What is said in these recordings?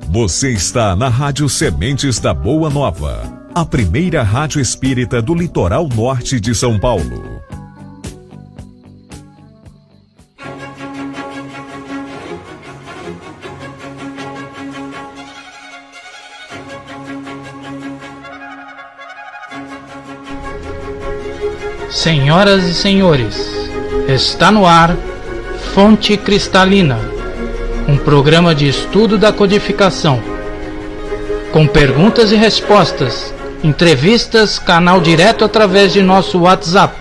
Você está na Rádio Sementes da Boa Nova, a primeira rádio espírita do litoral norte de São Paulo. Senhoras e senhores, está no ar Fonte Cristalina, um programa de estudo da codificação, com perguntas e respostas, entrevistas, canal direto através de nosso WhatsApp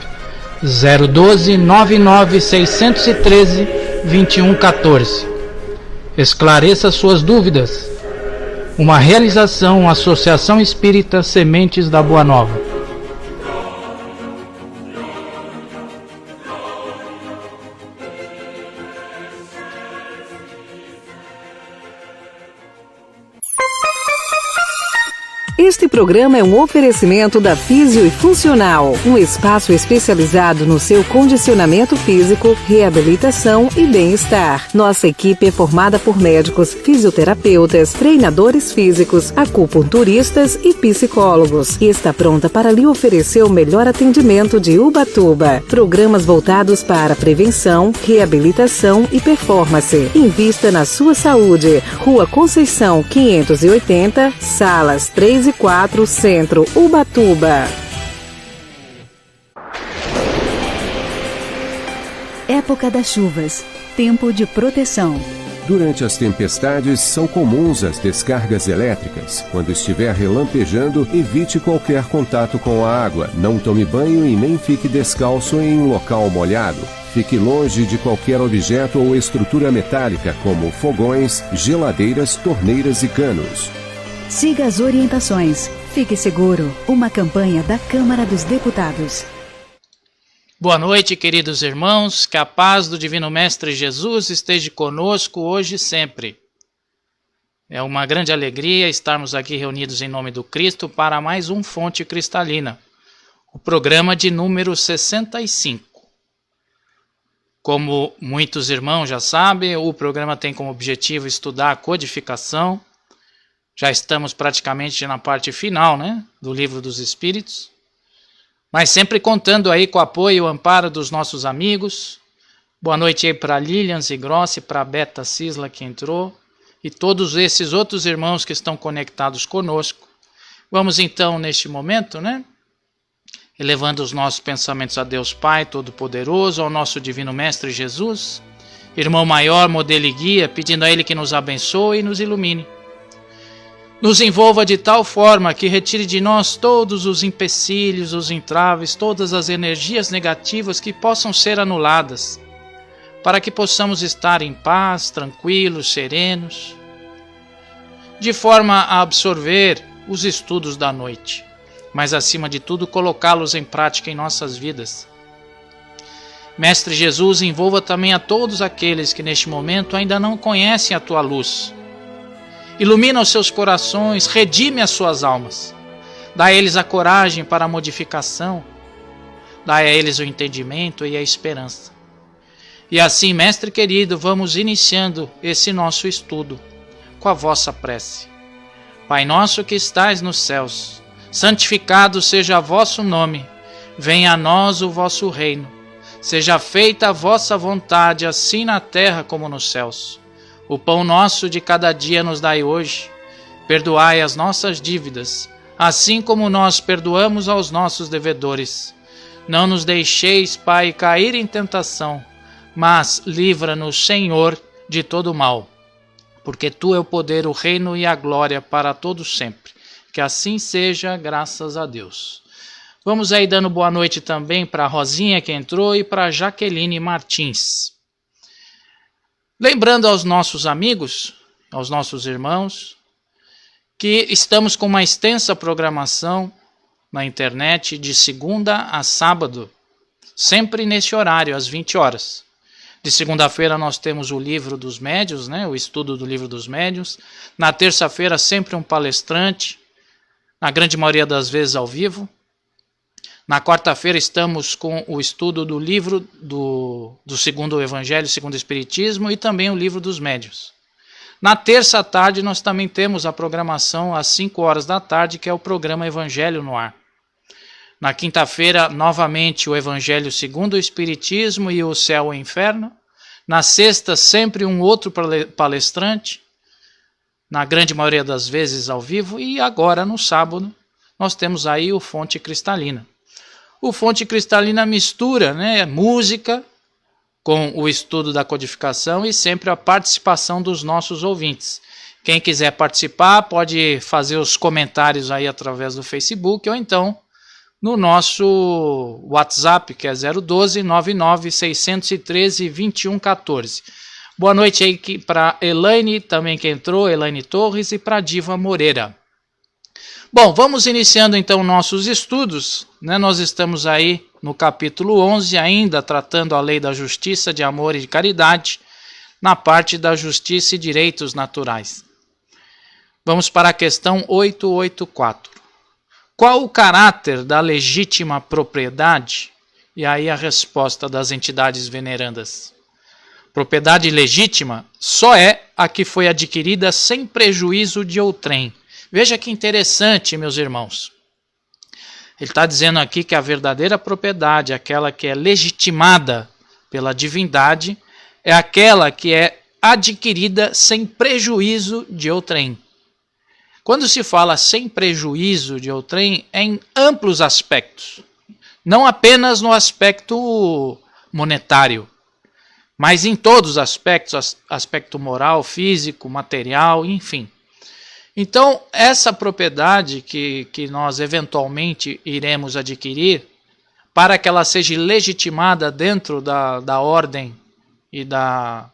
012 99 613 2114. Esclareça suas dúvidas. Uma realização Associação Espírita Sementes da Boa Nova. Este programa é um oferecimento da Físio e Funcional, um espaço especializado no seu condicionamento físico, reabilitação e bem-estar. Nossa equipe é formada por médicos, fisioterapeutas, treinadores físicos, acupunturistas e psicólogos e está pronta para lhe oferecer o melhor atendimento de Ubatuba. Programas voltados para prevenção, reabilitação e performance. Invista na sua saúde. Rua Conceição 580, salas 3 e 4, Centro, Ubatuba. Época das chuvas. Tempo de proteção. Durante as tempestades, são comuns as descargas elétricas. Quando estiver relampejando, evite qualquer contato com a água. Não tome banho e nem fique descalço em um local molhado. Fique longe de qualquer objeto ou estrutura metálica, como fogões, geladeiras, torneiras e canos. Siga as orientações. Fique seguro. Uma campanha da Câmara dos Deputados. Boa noite, queridos irmãos. Que a paz do Divino Mestre Jesus esteja conosco hoje e sempre. É uma grande alegria estarmos aqui reunidos em nome do Cristo para mais um Fonte Cristalina, o programa de número 65. Como muitos irmãos já sabem, o programa tem como objetivo estudar a codificação. Já estamos praticamente na parte final, do Livro dos Espíritos, mas sempre contando aí com o apoio e o amparo dos nossos amigos. Boa noite aí para Lilian Zigrossi, para Beta Cisla que entrou, e todos esses outros irmãos que estão conectados conosco. Vamos então, neste momento, elevando os nossos pensamentos a Deus Pai Todo-Poderoso, ao nosso Divino Mestre Jesus, Irmão Maior, modelo e guia, pedindo a Ele que nos abençoe e nos ilumine. Nos envolva de tal forma que retire de nós todos os empecilhos, os entraves, todas as energias negativas que possam ser anuladas, para que possamos estar em paz, tranquilos, serenos, de forma a absorver os estudos da noite, mas acima de tudo colocá-los em prática em nossas vidas. Mestre Jesus, envolva também a todos aqueles que neste momento ainda não conhecem a Tua luz. Ilumina os seus corações, redime as suas almas. Dá a eles a coragem para a modificação. Dá a eles o entendimento e a esperança. E assim, Mestre querido, vamos iniciando esse nosso estudo com a vossa prece. Pai nosso que estais nos céus, santificado seja vosso nome. Venha a nós o vosso reino. Seja feita a vossa vontade, assim na terra como nos céus. O pão nosso de cada dia nos dai hoje. Perdoai as nossas dívidas, assim como nós perdoamos aos nossos devedores. Não nos deixeis, Pai, cair em tentação, mas livra-nos, Senhor, de todo mal. Porque Tu é o poder, o reino e a glória para todos sempre. Que assim seja, graças a Deus. Vamos aí dando boa noite também para a Rosinha que entrou e para a Jaqueline Martins. Lembrando aos nossos amigos, aos nossos irmãos, que estamos com uma extensa programação na internet de segunda a sábado, sempre nesse horário, às 20 horas. De segunda-feira nós temos o Livro dos Médiuns, o estudo do Livro dos Médiuns. Na terça-feira sempre um palestrante, na grande maioria das vezes ao vivo. Na quarta-feira estamos com o estudo do livro do segundo Evangelho, segundo o Espiritismo e também o Livro dos Médiuns. Na terça à tarde nós também temos a programação às 5 horas da tarde, que é o programa Evangelho no Ar. Na quinta-feira, novamente, o Evangelho segundo o Espiritismo e o Céu e o Inferno. Na sexta, sempre um outro palestrante, na grande maioria das vezes ao vivo. E agora, no sábado, nós temos aí o Fonte Cristalina. O Fonte Cristalina mistura, né, música com o estudo da codificação e sempre a participação dos nossos ouvintes. Quem quiser participar pode fazer os comentários aí através do Facebook ou então no nosso WhatsApp, que é 012 99 613 2114. Boa noite aí para Elaine, também que entrou, Elaine Torres, e para Diva Moreira. Bom, vamos iniciando então nossos estudos, né? Nós estamos aí no capítulo 11, ainda tratando a lei da justiça, de amor e de caridade, na parte da justiça e direitos naturais. Vamos para a questão 884. Qual o caráter da legítima propriedade? E aí a resposta das entidades venerandas. Propriedade legítima só é a que foi adquirida sem prejuízo de outrem. Veja que interessante, meus irmãos. Ele está dizendo aqui que a verdadeira propriedade, aquela que é legitimada pela divindade, é aquela que é adquirida sem prejuízo de outrem. Quando se fala sem prejuízo de outrem, é em amplos aspectos. Não apenas no aspecto monetário, mas em todos os aspectos, aspecto moral, físico, material, enfim. Então, essa propriedade que nós eventualmente iremos adquirir, para que ela seja legitimada dentro da ordem e da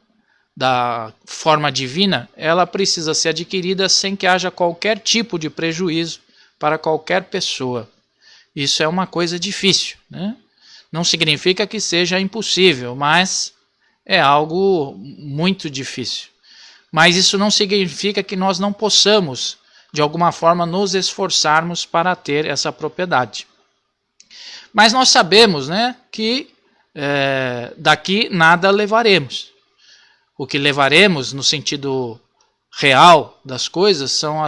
forma divina, ela precisa ser adquirida sem que haja qualquer tipo de prejuízo para qualquer pessoa. Isso é uma coisa difícil, né? Não significa que seja impossível, mas é algo muito difícil. Mas isso não significa que nós não possamos, de alguma forma, nos esforçarmos para ter essa propriedade. Mas nós sabemos, né, que daqui nada levaremos. O que levaremos no sentido real das coisas são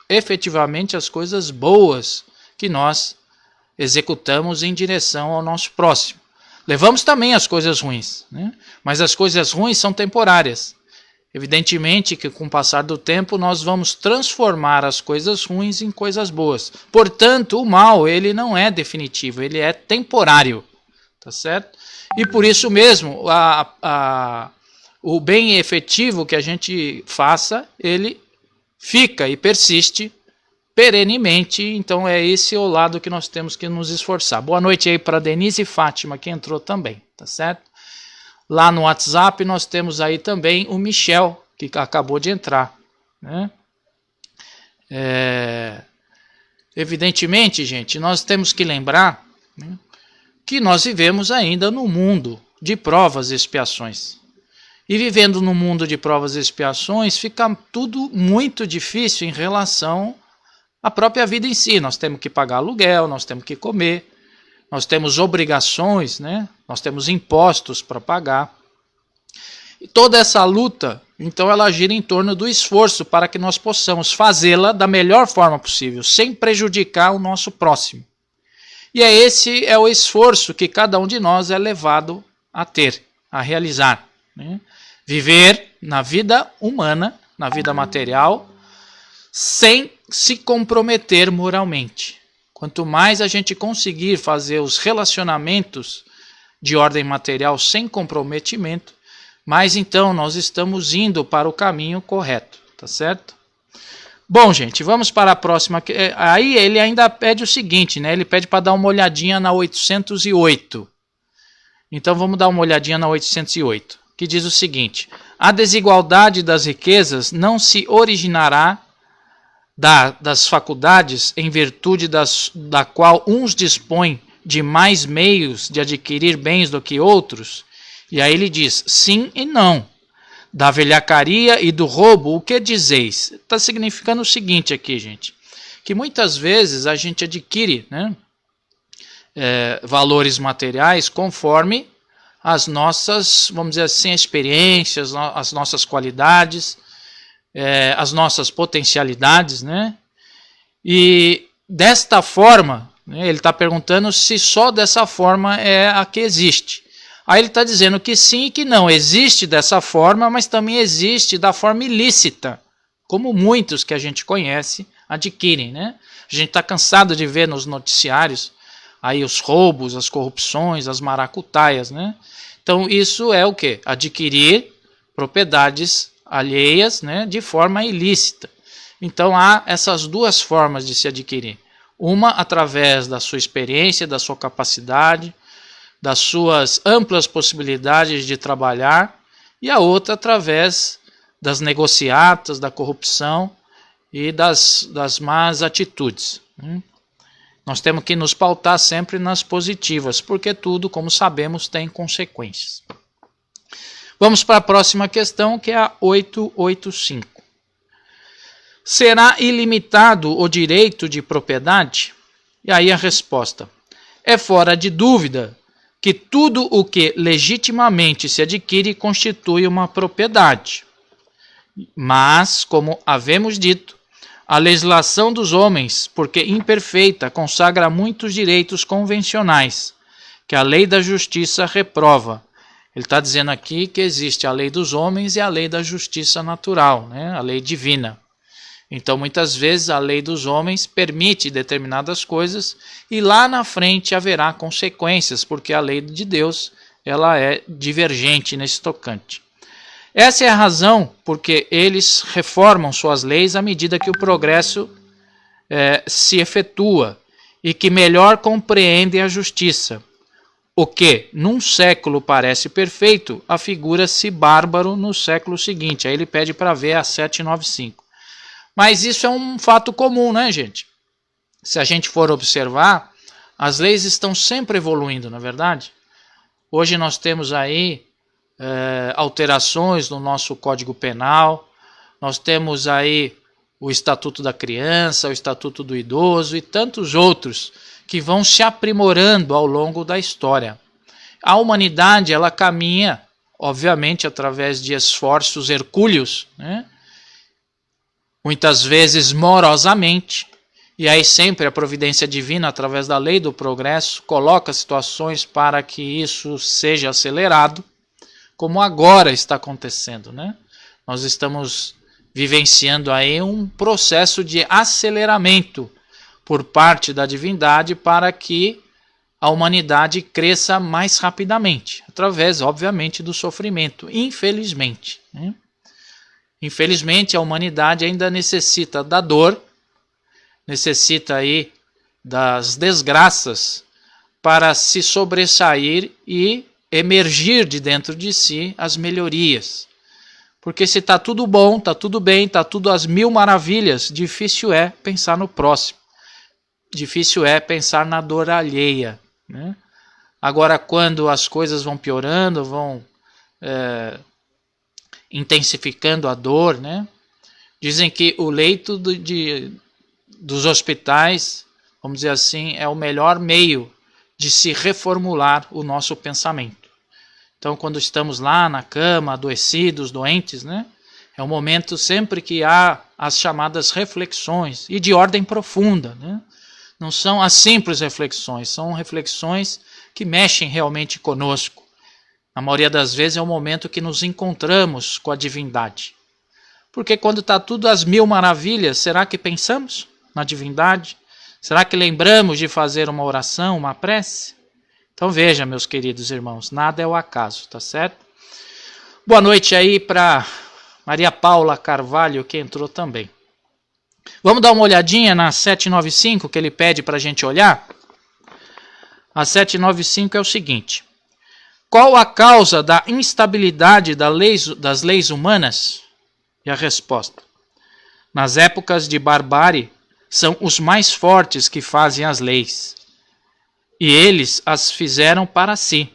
efetivamente as coisas boas que nós executamos em direção ao nosso próximo. Levamos também as coisas ruins, né? Mas as coisas ruins são temporárias. Evidentemente que com o passar do tempo nós vamos transformar as coisas ruins em coisas boas. Portanto, o mal ele não é definitivo, ele é temporário, tá certo? E por isso mesmo o bem efetivo que a gente faça, ele fica e persiste perenemente. Então é esse o lado que nós temos que nos esforçar. Boa noite aí para Denise e Fátima, que entrou também, tá certo? Lá no WhatsApp nós temos aí também o Michel, que acabou de entrar, né? Evidentemente, gente, nós temos que lembrar, né, que nós vivemos ainda no mundo de provas e expiações. E vivendo no mundo de provas e expiações, fica tudo muito difícil em relação à própria vida em si. Nós temos que pagar aluguel, nós temos que comer, nós temos obrigações, né? Nós temos impostos para pagar. E toda essa luta, então, ela gira em torno do esforço para que nós possamos fazê-la da melhor forma possível, sem prejudicar o nosso próximo. E esse é o esforço que cada um de nós é levado a ter, a realizar, né? Viver na vida humana, na vida material, sem se comprometer moralmente. Quanto mais a gente conseguir fazer os relacionamentos de ordem material sem comprometimento, mais então nós estamos indo para o caminho correto, tá certo? Bom, gente, vamos para a próxima. Aí ele ainda pede o seguinte, né? Ele pede para dar uma olhadinha na 808. Então vamos dar uma olhadinha na 808, que diz o seguinte: a desigualdade das riquezas não se originará das faculdades em virtude da qual uns dispõem de mais meios de adquirir bens do que outros? E aí ele diz, sim e não. Da velhacaria e do roubo, o que dizeis? Está significando o seguinte aqui, gente, que muitas vezes a gente adquire, né, valores materiais conforme as nossas, vamos dizer assim, experiências, as nossas qualidades. as nossas potencialidades, né? E desta forma, né, ele está perguntando se só dessa forma é a que existe. Aí ele está dizendo que sim e que não. Existe dessa forma, mas também existe da forma ilícita, como muitos que a gente conhece adquirem, né? A gente está cansado de ver nos noticiários aí os roubos, as corrupções, as maracutaias, né? Então isso é o quê? Adquirir propriedades alheias, né, de forma ilícita. Então há essas duas formas de se adquirir. Uma através da sua experiência, da sua capacidade, das suas amplas possibilidades de trabalhar, e a outra através das negociatas, da corrupção e das más atitudes. Nós temos que nos pautar sempre nas positivas, porque tudo, como sabemos, tem consequências. Vamos para a próxima questão, que é a 885. Será ilimitado o direito de propriedade? E aí a resposta: é fora de dúvida que tudo o que legitimamente se adquire constitui uma propriedade. Mas, como havemos dito, a legislação dos homens, porque imperfeita, consagra muitos direitos convencionais, que a lei da justiça reprova. Ele está dizendo aqui que existe a lei dos homens e a lei da justiça natural, né? A lei divina. Então, muitas vezes, a lei dos homens permite determinadas coisas e lá na frente haverá consequências, porque a lei de Deus ela é divergente nesse tocante. Essa é a razão porque eles reformam suas leis à medida que o progresso se efetua e que melhor compreendem a justiça. O que, num século, parece perfeito, afigura-se bárbaro no século seguinte. Aí ele pede para ver a 795. Mas isso é um fato comum, né, gente? Se a gente for observar, as leis estão sempre evoluindo, não é verdade? Hoje nós temos aí alterações no nosso Código Penal, nós temos aí o Estatuto da Criança, o Estatuto do Idoso e tantos outros que vão se aprimorando ao longo da história. A humanidade, ela caminha, obviamente, através de esforços hercúleos, né? Muitas vezes morosamente, e aí sempre a providência divina, através da lei do progresso, coloca situações para que isso seja acelerado, como agora está acontecendo, né? Nós estamos vivenciando aí um processo de aceleramento por parte da divindade para que a humanidade cresça mais rapidamente, através, obviamente, do sofrimento, infelizmente, né? Infelizmente, a humanidade ainda necessita da dor, necessita aí das desgraças para se sobressair e emergir de dentro de si as melhorias. Porque se está tudo bom, está tudo bem, está tudo às mil maravilhas, difícil é pensar no próximo. Difícil é pensar na dor alheia, né? Agora, quando as coisas vão piorando, vão intensificando a dor, né? Dizem que o leito dos hospitais, vamos dizer assim, é o melhor meio de se reformular o nosso pensamento. Então, quando estamos lá na cama, adoecidos, doentes, né? É um momento sempre que há as chamadas reflexões, e de ordem profunda, né? Não são as simples reflexões, são reflexões que mexem realmente conosco. Na maioria das vezes é o momento que nos encontramos com a divindade. Porque quando está tudo às mil maravilhas, será que pensamos na divindade? Será que lembramos de fazer uma oração, uma prece? Então veja, meus queridos irmãos, nada é o acaso, tá certo? Boa noite aí para Maria Paula Carvalho, que entrou também. Vamos dar uma olhadinha na 795, que ele pede para a gente olhar? A 795 é o seguinte: qual a causa da instabilidade das leis humanas? E a resposta: nas épocas de barbárie, são os mais fortes que fazem as leis, e eles as fizeram para si.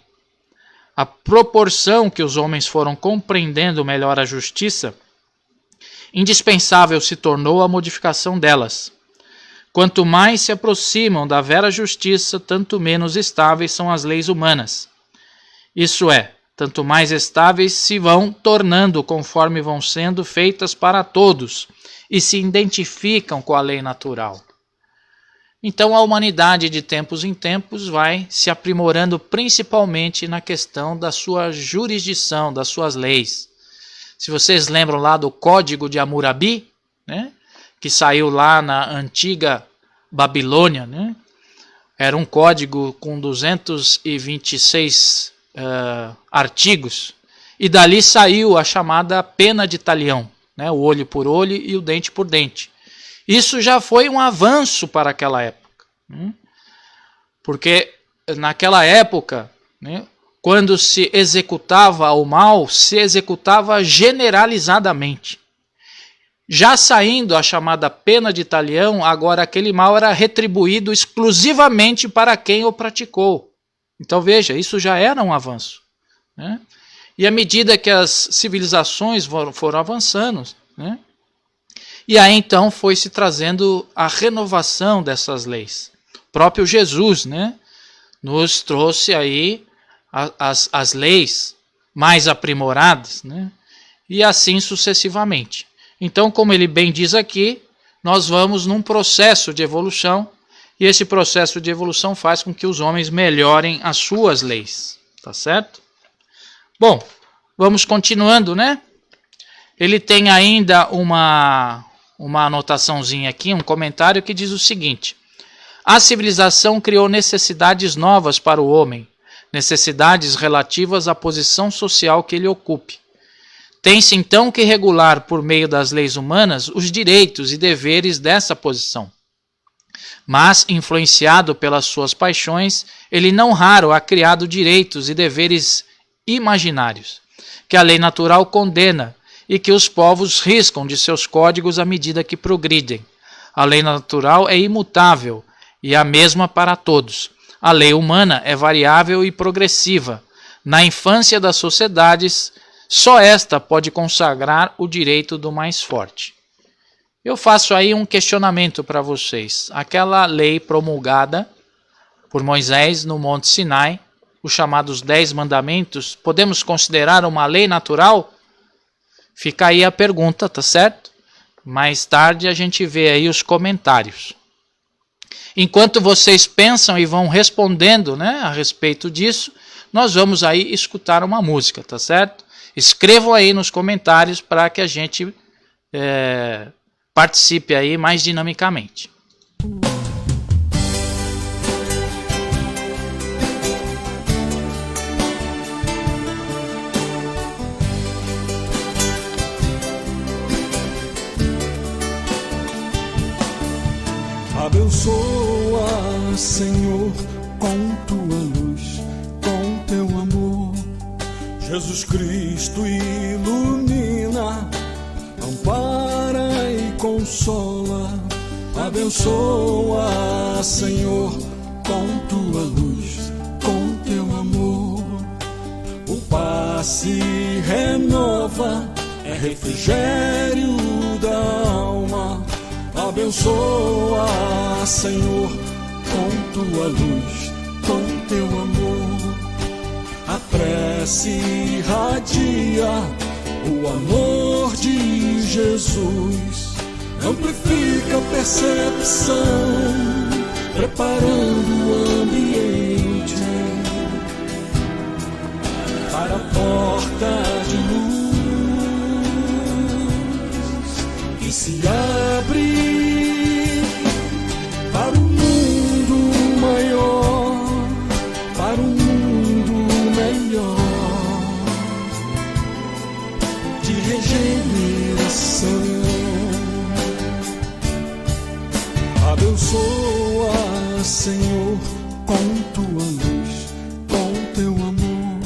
À proporção que os homens foram compreendendo melhor a justiça, indispensável se tornou a modificação delas. Quanto mais se aproximam da vera justiça, tanto menos estáveis são as leis humanas. Isso é, tanto mais estáveis se vão tornando conforme vão sendo feitas para todos e se identificam com a lei natural. Então a humanidade de tempos em tempos vai se aprimorando principalmente na questão da sua jurisdição, das suas leis. Se vocês lembram lá do Código de Hammurabi, né, que saiu lá na antiga Babilônia, né, era um código com 226 artigos, e dali saiu a chamada pena de talião, né, o olho por olho e o dente por dente. Isso já foi um avanço para aquela época, né? Porque naquela época, né, quando se executava o mal, se executava generalizadamente. Já saindo a chamada pena de talião, agora aquele mal era retribuído exclusivamente para quem o praticou. Então veja, isso já era um avanço, né? E à medida que as civilizações foram avançando, né, e aí então foi se trazendo a renovação dessas leis. O próprio Jesus, né, nos trouxe aí as leis mais aprimoradas, né, e assim sucessivamente. Então, como ele bem diz aqui, nós vamos num processo de evolução, e esse processo de evolução faz com que os homens melhorem as suas leis, tá certo? Bom, vamos continuando, né? Ele tem ainda uma anotaçãozinha aqui, um comentário que diz o seguinte: a civilização criou necessidades novas para o homem, necessidades relativas à posição social que ele ocupe. Tem-se então que regular por meio das leis humanas os direitos e deveres dessa posição. Mas, influenciado pelas suas paixões, ele não raro há criado direitos e deveres imaginários, que a lei natural condena e que os povos riscam de seus códigos à medida que progridem. A lei natural é imutável e a mesma para todos. A lei humana é variável e progressiva. Na infância das sociedades, só esta pode consagrar o direito do mais forte. Eu faço aí um questionamento para vocês. Aquela lei promulgada por Moisés no Monte Sinai, os chamados 10 mandamentos, podemos considerar uma lei natural? Fica aí a pergunta, tá certo? Mais tarde a gente vê aí os comentários. Enquanto vocês pensam e vão respondendo, né, a respeito disso, nós vamos aí escutar uma música, tá certo? Escrevam aí nos comentários para que a gente participe aí mais dinamicamente. Abençoa, Senhor, com tua luz, com teu amor. Jesus Cristo ilumina, ampara e consola. Abençoa, Senhor, com tua luz, com teu amor. O passe renova, é refrigério da alma. Abençoa, Senhor, com tua luz, com teu amor. A prece irradia o amor de Jesus. Amplifica a percepção, preparando o ambiente para a porta de luz que se abre para um mundo maior, para um mundo melhor de regeneração. Abençoa, Senhor, com tua luz, com teu amor.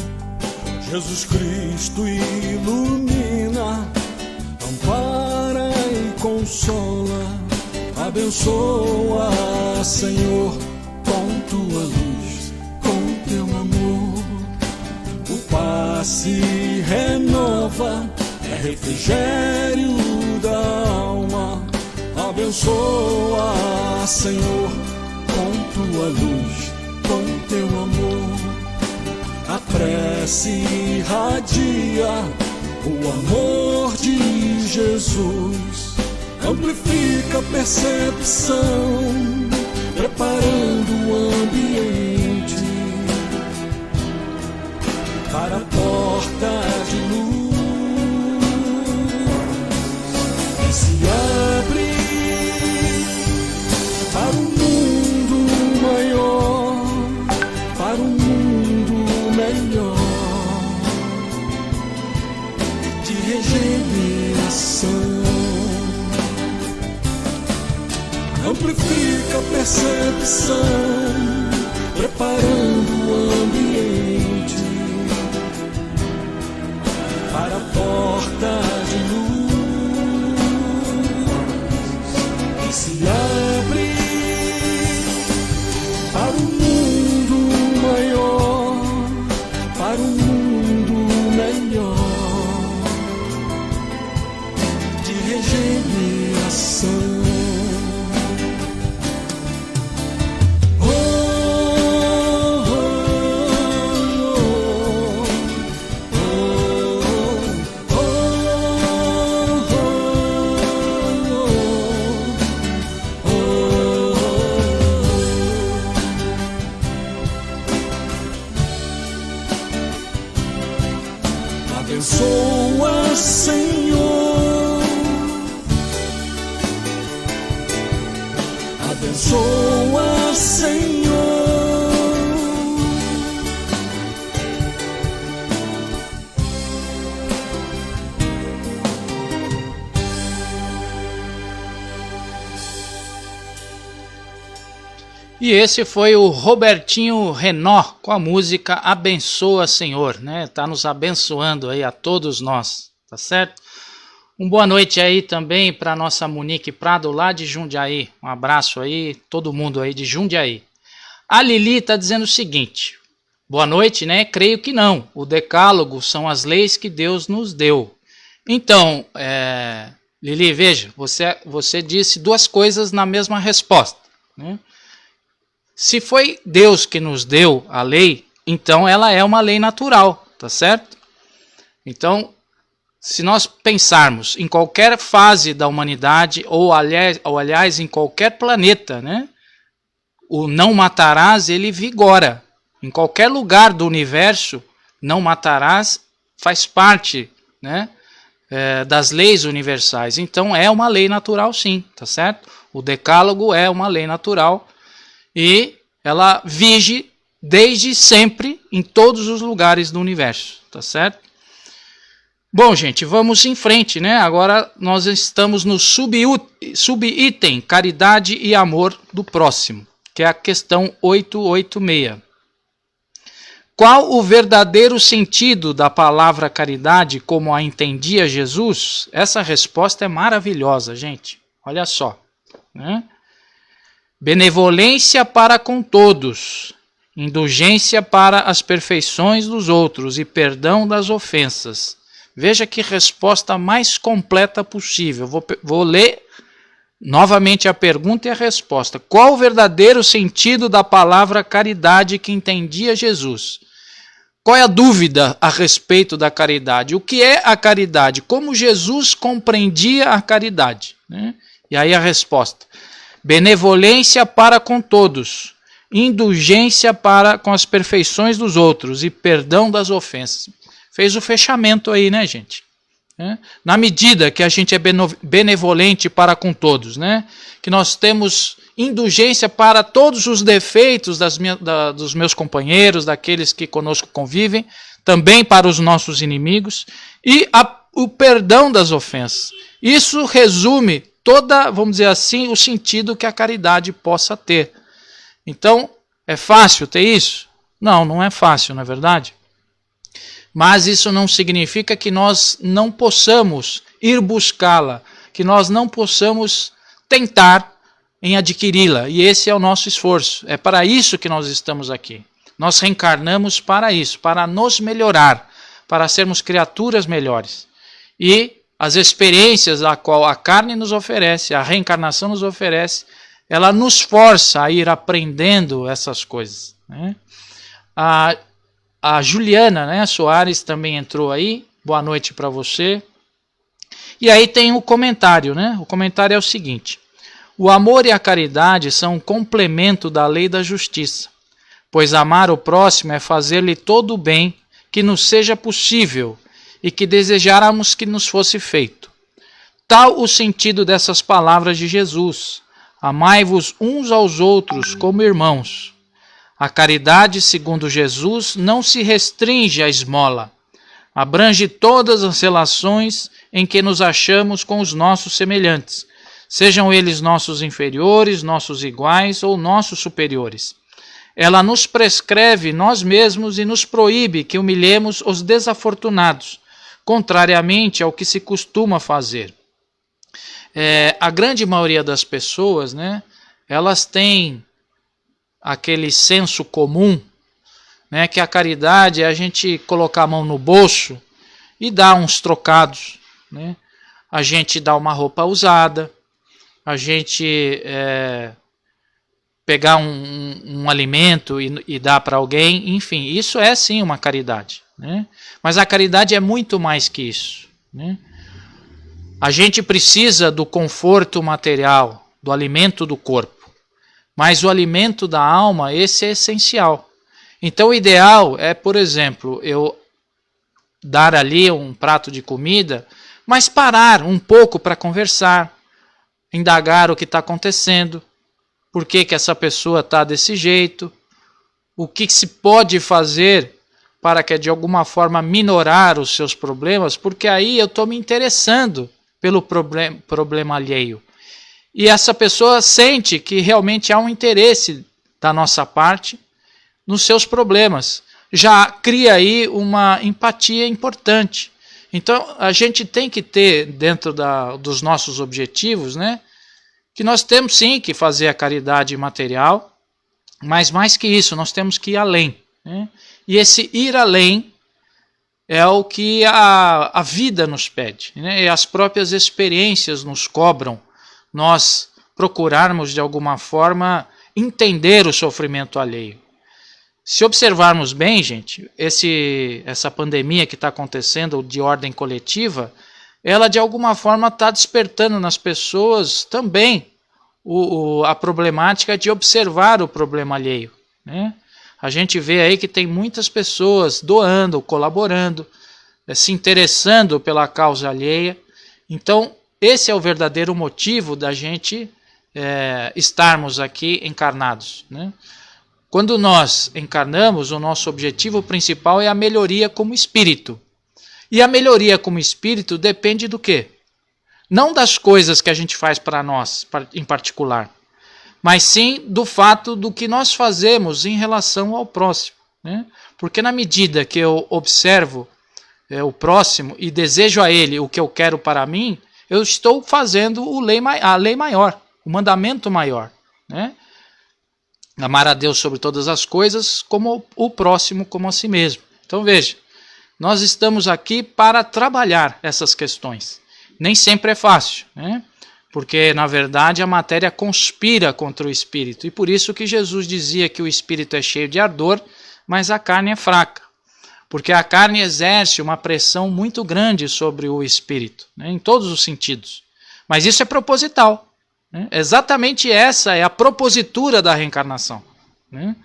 Jesus Cristo ilumina, ampara e consola. Abençoa, Senhor, com tua luz, com teu amor. O passe renova, é refrigério da alma. Abençoa, Senhor, com tua luz, com teu amor. A prece irradia o amor de Jesus. Amplifica a percepção, preparando o ambiente para a porta de luz que se abre para um mundo maior, para um mundo melhor de regeneração. Amplifica a percepção, preparando o ambiente para a porta de luz que se abre para um mundo maior, para um mundo melhor de regeneração. Abençoa, Senhor. Abençoa, Senhor. E esse foi o Robertinho Renó com a música Abençoa, Senhor, né? Tá nos abençoando aí a todos nós, tá certo? Boa noite aí também para nossa Monique Prado lá de Jundiaí. Um abraço aí, todo mundo aí de Jundiaí. A Lili tá dizendo o seguinte: boa noite, né? Creio que não. O decálogo são as leis que Deus nos deu. Então, Lili, veja, você disse duas coisas na mesma resposta, né? Se foi Deus que nos deu a lei, então ela é uma lei natural, tá certo? Então, se nós pensarmos em qualquer fase da humanidade, ou aliás em qualquer planeta, né? O não matarás, ele vigora. Em qualquer lugar do universo, não matarás faz parte, né? Das leis universais. Então é uma lei natural sim, tá certo? O decálogo é uma lei natural. E ela vige desde sempre em todos os lugares do universo, tá certo? Bom, gente, vamos em frente, né? Agora nós estamos no subitem caridade e amor do próximo, que é a questão 886. Qual o verdadeiro sentido da palavra caridade como a entendia Jesus? Essa resposta é maravilhosa, gente. Olha só, né? Benevolência para com todos, indulgência para as perfeições dos outros e perdão das ofensas. Veja que resposta mais completa possível. Vou ler novamente a pergunta e a resposta. Qual o verdadeiro sentido da palavra caridade que entendia Jesus? Qual é a dúvida a respeito da caridade? O que é a caridade? Como Jesus compreendia a caridade? Né? E aí a resposta. Benevolência para com todos, indulgência para com as perfeições dos outros e perdão das ofensas. Fez o fechamento aí, né, gente? Na medida que a gente é benevolente para com todos, né? Que nós temos indulgência para todos os defeitos dos meus companheiros, daqueles que conosco convivem, também para os nossos inimigos, e o perdão das ofensas. Isso resume toda, vamos dizer assim, o sentido que a caridade possa ter. Então, é fácil ter isso? Não, não é fácil, não é verdade? Mas isso não significa que nós não possamos ir buscá-la, que nós não possamos tentar em adquiri-la. E esse é o nosso esforço. É para isso que nós estamos aqui. Nós reencarnamos para isso, para nos melhorar, para sermos criaturas melhores. E as experiências a qual a carne nos oferece, a reencarnação nos oferece, ela nos força a ir aprendendo essas coisas, né? A Juliana, né, Soares também entrou aí. Boa noite para você. E aí tem o comentário, né? O comentário é o seguinte: o amor e a caridade são um complemento da lei da justiça, pois amar o próximo é fazer-lhe todo o bem que nos seja possível e que desejáramos que nos fosse feito. Tal o sentido dessas palavras de Jesus: amai-vos uns aos outros como irmãos. A caridade, segundo Jesus, não se restringe à esmola. Abrange todas as relações em que nos achamos com os nossos semelhantes, sejam eles nossos inferiores, nossos iguais ou nossos superiores. Ela nos prescreve nós mesmos e nos proíbe que humilhemos os desafortunados, contrariamente ao que se costuma fazer. A grande maioria das pessoas, né, elas têm aquele senso comum, né, que a caridade é a gente colocar a mão no bolso e dar uns trocados, né? A gente dá uma roupa usada, a gente pegar um alimento e dar para alguém, enfim, isso é sim uma caridade, né? Mas a caridade é muito mais que isso, né? A gente precisa do conforto material, do alimento do corpo, mas o alimento da alma, esse é essencial. Então o ideal é, por exemplo, eu dar ali um prato de comida, mas parar um pouco para conversar, indagar o que está acontecendo, por que essa pessoa está desse jeito, o que se pode fazer para que de alguma forma minorar os seus problemas, porque aí eu estou me interessando pelo problema alheio. E essa pessoa sente que realmente há um interesse da nossa parte nos seus problemas. Já cria aí uma empatia importante. Então, a gente tem que ter, dentro dos nossos objetivos, né, que nós temos sim que fazer a caridade material, mas mais que isso, nós temos que ir além, né? E esse ir além é o que a vida nos pede, né? E as próprias experiências nos cobram nós procurarmos, de alguma forma, entender o sofrimento alheio. Se observarmos bem, gente, essa pandemia que está acontecendo de ordem coletiva, ela de alguma forma está despertando nas pessoas também a problemática de observar o problema alheio, né? A gente vê aí que tem muitas pessoas doando, colaborando, se interessando pela causa alheia. Então, esse é o verdadeiro motivo da gente estarmos aqui encarnados, né? Quando nós encarnamos, o nosso objetivo principal é a melhoria como espírito. E a melhoria como espírito depende do quê? Não das coisas que a gente faz para nós, em particular, mas sim do fato do que nós fazemos em relação ao próximo, né? Porque na medida que eu observo o próximo e desejo a ele o que eu quero para mim, eu estou fazendo a lei maior, o mandamento maior, né? Amar a Deus sobre todas as coisas, como o próximo como a si mesmo. Então veja, nós estamos aqui para trabalhar essas questões. Nem sempre é fácil, né? Porque na verdade a matéria conspira contra o espírito. E por isso que Jesus dizia que o espírito é cheio de ardor, mas a carne é fraca. Porque a carne exerce uma pressão muito grande sobre o espírito, né? Em todos os sentidos. Mas isso é proposital. Exatamente essa é a propositura da reencarnação, né?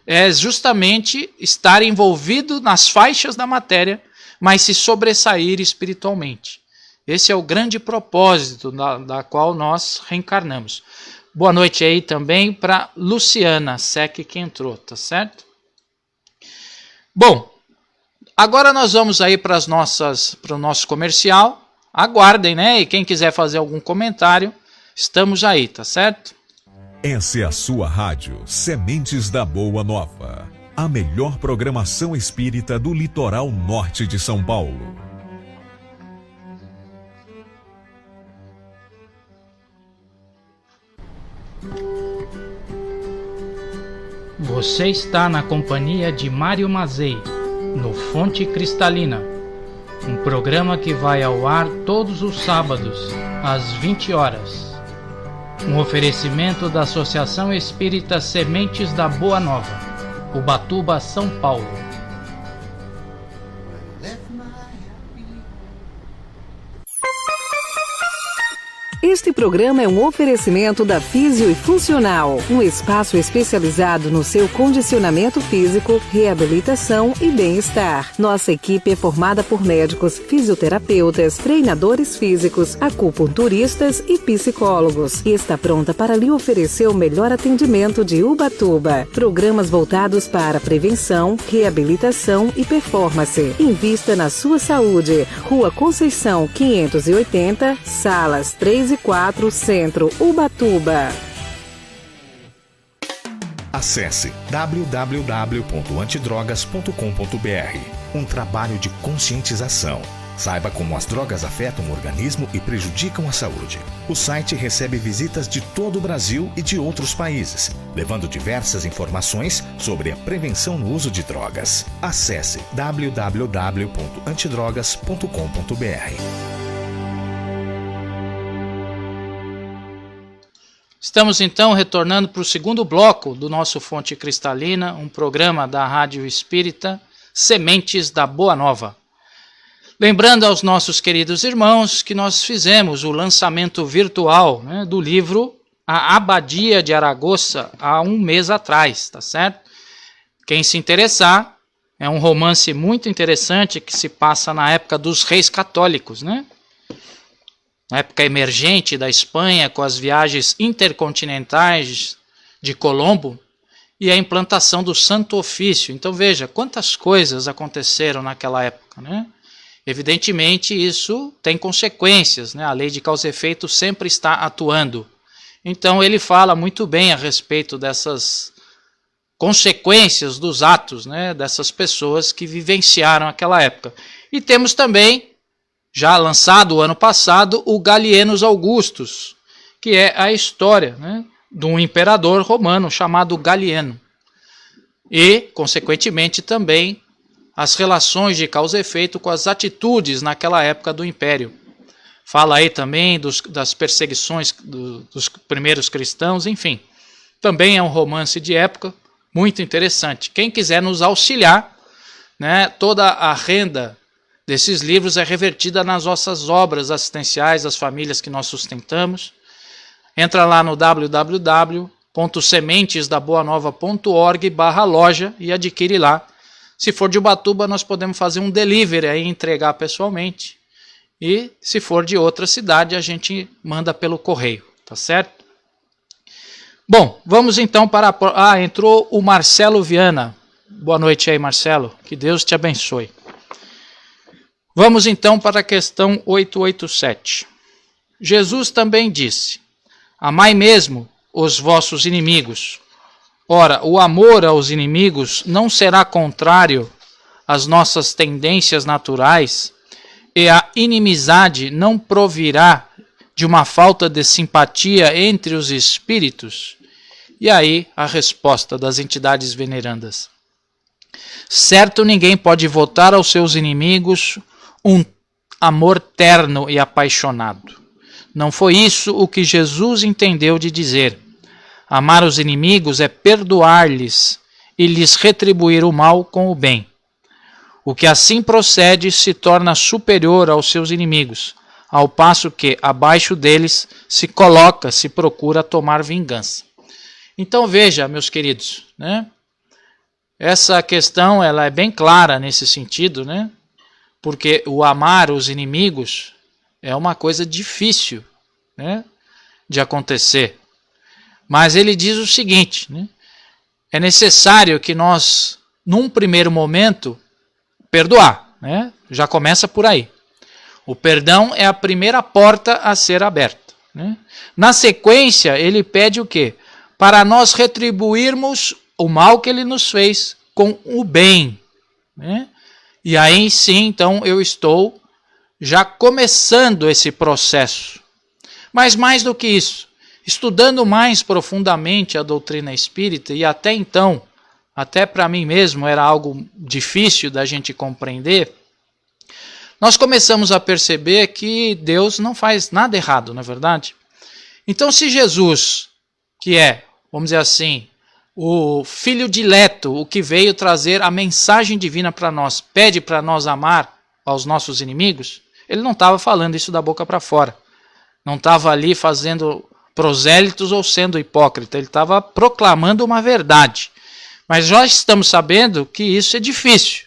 É justamente estar envolvido nas faixas da matéria, mas se sobressair espiritualmente. Esse é o grande propósito da qual nós reencarnamos. Boa noite aí também para Luciana Sec, que entrou, tá certo? Bom, agora nós vamos aí para o nosso comercial. Aguardem, né? E quem quiser fazer algum comentário, estamos aí, tá certo? Essa é a sua rádio Sementes da Boa Nova. A melhor programação espírita do litoral norte de São Paulo. Você está na companhia de Mário Mazei, no Fonte Cristalina. Um programa que vai ao ar todos os sábados, às 20 horas. Um oferecimento da Associação Espírita Sementes da Boa Nova, Ubatuba, São Paulo. Este programa é um oferecimento da Físio e Funcional, um espaço especializado no seu condicionamento físico, reabilitação e bem-estar. Nossa equipe é formada por médicos, fisioterapeutas, treinadores físicos, acupunturistas e psicólogos e está pronta para lhe oferecer o melhor atendimento de Ubatuba. Programas voltados para prevenção, reabilitação e performance. Invista na sua saúde. Rua Conceição 580, salas 3 e 4, Centro, Ubatuba. Acesse www.antidrogas.com.br. Um trabalho de conscientização. Saiba como as drogas afetam o organismo e prejudicam a saúde. O site recebe visitas de todo o Brasil e de outros países, levando diversas informações sobre a prevenção no uso de drogas. Acesse www.antidrogas.com.br. Estamos então retornando para o segundo bloco do nosso Fonte Cristalina, um programa da Rádio Espírita Sementes da Boa Nova. Lembrando aos nossos queridos irmãos que nós fizemos o lançamento virtual, né, do livro A Abadia de Aragoça há um mês atrás, tá certo? Quem se interessar, é um romance muito interessante que se passa na época dos reis católicos, né? Na época emergente da Espanha, com as viagens intercontinentais de Colombo e a implantação do Santo Ofício. Então veja, quantas coisas aconteceram naquela época, né? Evidentemente, isso tem consequências, né? A lei de causa e efeito sempre está atuando. Então, ele fala muito bem a respeito dessas consequências dos atos, né? Dessas pessoas que vivenciaram aquela época. E temos também, já lançado o ano passado, o Galienos Augustus, que é a história, né, de um imperador romano chamado Galieno. E, consequentemente, também as relações de causa e efeito com as atitudes naquela época do Império. Fala aí também das perseguições dos primeiros cristãos, enfim. Também é um romance de época muito interessante. Quem quiser nos auxiliar, né, toda a renda desses livros é revertida nas nossas obras assistenciais às famílias que nós sustentamos. Entra lá no www.sementesdaboanova.org/loja e adquire lá. Se for de Ubatuba, nós podemos fazer um delivery aí, entregar pessoalmente. E se for de outra cidade, a gente manda pelo correio, tá certo? Bom, vamos então para... entrou o Marcelo Viana. Boa noite aí, Marcelo. Que Deus te abençoe. Vamos então para a questão 887. Jesus também disse: amai mesmo os vossos inimigos. Ora, o amor aos inimigos não será contrário às nossas tendências naturais, e a inimizade não provirá de uma falta de simpatia entre os espíritos? E aí a resposta das entidades venerandas: certo, ninguém pode votar aos seus inimigos um amor terno e apaixonado. Não foi isso o que Jesus entendeu de dizer. Amar os inimigos é perdoar-lhes e lhes retribuir o mal com o bem. O que assim procede se torna superior aos seus inimigos, ao passo que, abaixo deles, se procura tomar vingança. Então veja, meus queridos, né? Essa questão ela é bem clara nesse sentido, né? Porque o amar os inimigos é uma coisa difícil, né, de acontecer. Mas ele diz o seguinte, né? É necessário que nós, num primeiro momento, perdoar, né? Já começa por aí. O perdão é a primeira porta a ser aberta, né? Na sequência, ele pede o quê? Para nós retribuirmos o mal que ele nos fez com o bem, né? E aí sim, então, eu estou já começando esse processo. Mas mais do que isso, estudando mais profundamente a doutrina espírita, e até então, até para mim mesmo era algo difícil da gente compreender, nós começamos a perceber que Deus não faz nada errado, não é verdade? Então, se Jesus, que é, vamos dizer assim, o Filho dileto, o que veio trazer a mensagem divina para nós, pede para nós amar aos nossos inimigos, ele não estava falando isso da boca para fora. Não estava ali fazendo prosélitos ou sendo hipócrita. Ele estava proclamando uma verdade. Mas nós estamos sabendo que isso é difícil.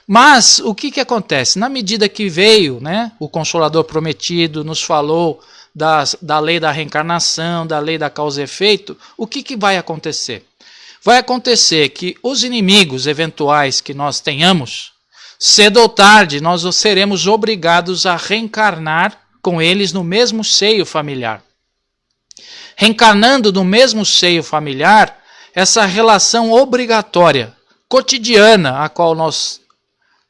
Mas o que acontece? Na medida que veio, né, o Consolador prometido, nos falou da lei da reencarnação, da lei da causa e efeito, o que vai acontecer? Vai acontecer que os inimigos eventuais que nós tenhamos, cedo ou tarde, nós seremos obrigados a reencarnar com eles no mesmo seio familiar. Reencarnando no mesmo seio familiar, essa relação obrigatória, cotidiana, a qual nós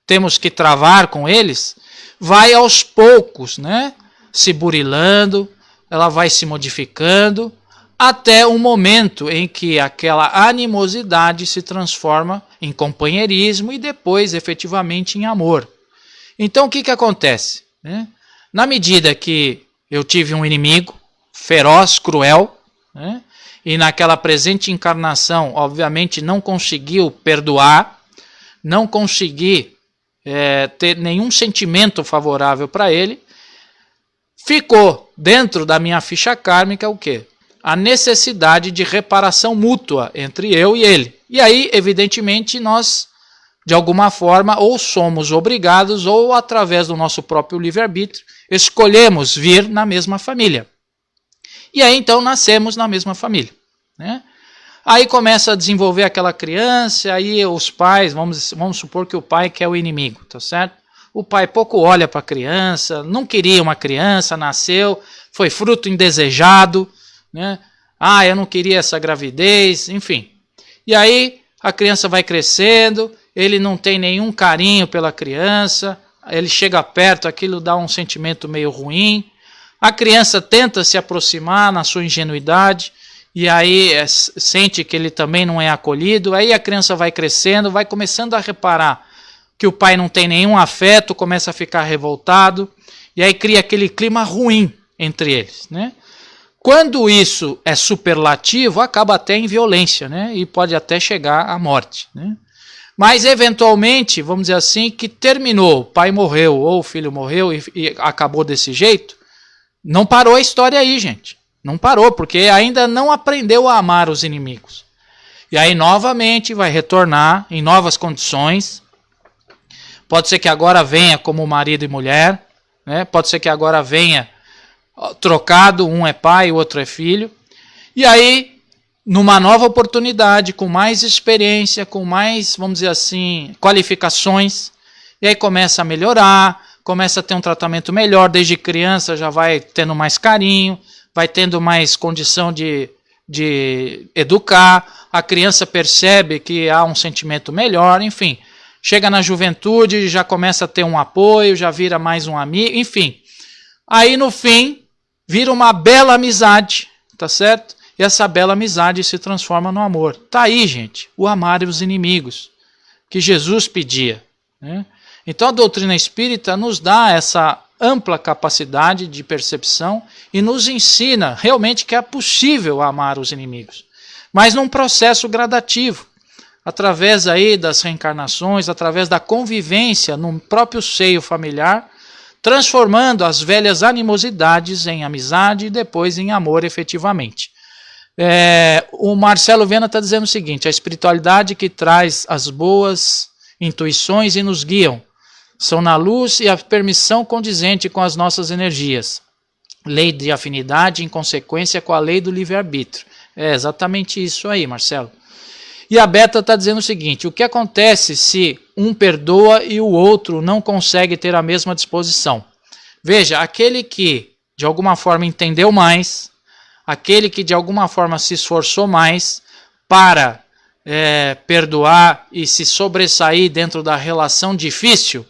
temos que travar com eles, vai aos poucos, né, se burilando, ela vai se modificando, até o momento em que aquela animosidade se transforma em companheirismo e depois, efetivamente, em amor. Então, o que acontece? Né? Na medida que eu tive um inimigo feroz, cruel, né? E naquela presente encarnação, obviamente, não conseguiu perdoar, não consegui ter nenhum sentimento favorável para ele, ficou dentro da minha ficha kármica o quê? A necessidade de reparação mútua entre eu e ele. E aí, evidentemente, nós, de alguma forma, ou somos obrigados, ou através do nosso próprio livre-arbítrio, escolhemos vir na mesma família. E aí, então, nascemos na mesma família. Né? Aí começa a desenvolver aquela criança, aí os pais, vamos supor que o pai quer o inimigo, tá certo? O pai pouco olha para a criança, não queria uma criança, nasceu, foi fruto indesejado, né? Ah, eu não queria essa gravidez, enfim. E aí a criança vai crescendo, ele não tem nenhum carinho pela criança, ele chega perto, aquilo dá um sentimento meio ruim. A criança tenta se aproximar na sua ingenuidade, e aí sente que ele também não é acolhido. Aí a criança vai crescendo, vai começando a reparar que o pai não tem nenhum afeto, começa a ficar revoltado, e aí cria aquele clima ruim entre eles, né? Quando isso é superlativo, acaba até em violência, né? E pode até chegar à morte, né? Mas, eventualmente, vamos dizer assim, que terminou, o pai morreu ou o filho morreu e acabou desse jeito, não parou a história aí, gente. Não parou, porque ainda não aprendeu a amar os inimigos. E aí, novamente, vai retornar em novas condições. Pode ser que agora venha como marido e mulher, né? Pode ser que agora venha trocado, um é pai, o outro é filho. E aí, numa nova oportunidade, com mais experiência, com mais, vamos dizer assim, qualificações, e aí começa a melhorar, começa a ter um tratamento melhor, desde criança já vai tendo mais carinho, vai tendo mais condição de educar, a criança percebe que há um sentimento melhor, enfim. Chega na juventude, já começa a ter um apoio, já vira mais um amigo, enfim. Aí, no fim, vira uma bela amizade, tá certo? E essa bela amizade se transforma no amor. Tá aí, gente, o amar os inimigos, que Jesus pedia, né? Então a doutrina espírita nos dá essa ampla capacidade de percepção e nos ensina realmente que é possível amar os inimigos, mas num processo gradativo, através aí das reencarnações, através da convivência no próprio seio familiar, transformando as velhas animosidades em amizade e depois em amor efetivamente. O Marcelo Viana está dizendo o seguinte: a espiritualidade que traz as boas intuições e nos guiam são na luz e a permissão condizente com as nossas energias. Lei de afinidade em consequência com a lei do livre-arbítrio. É exatamente isso aí, Marcelo. E a Beta está dizendo o seguinte: o que acontece se um perdoa e o outro não consegue ter a mesma disposição? Veja, aquele que de alguma forma entendeu mais, aquele que de alguma forma se esforçou mais para perdoar e se sobressair dentro da relação difícil,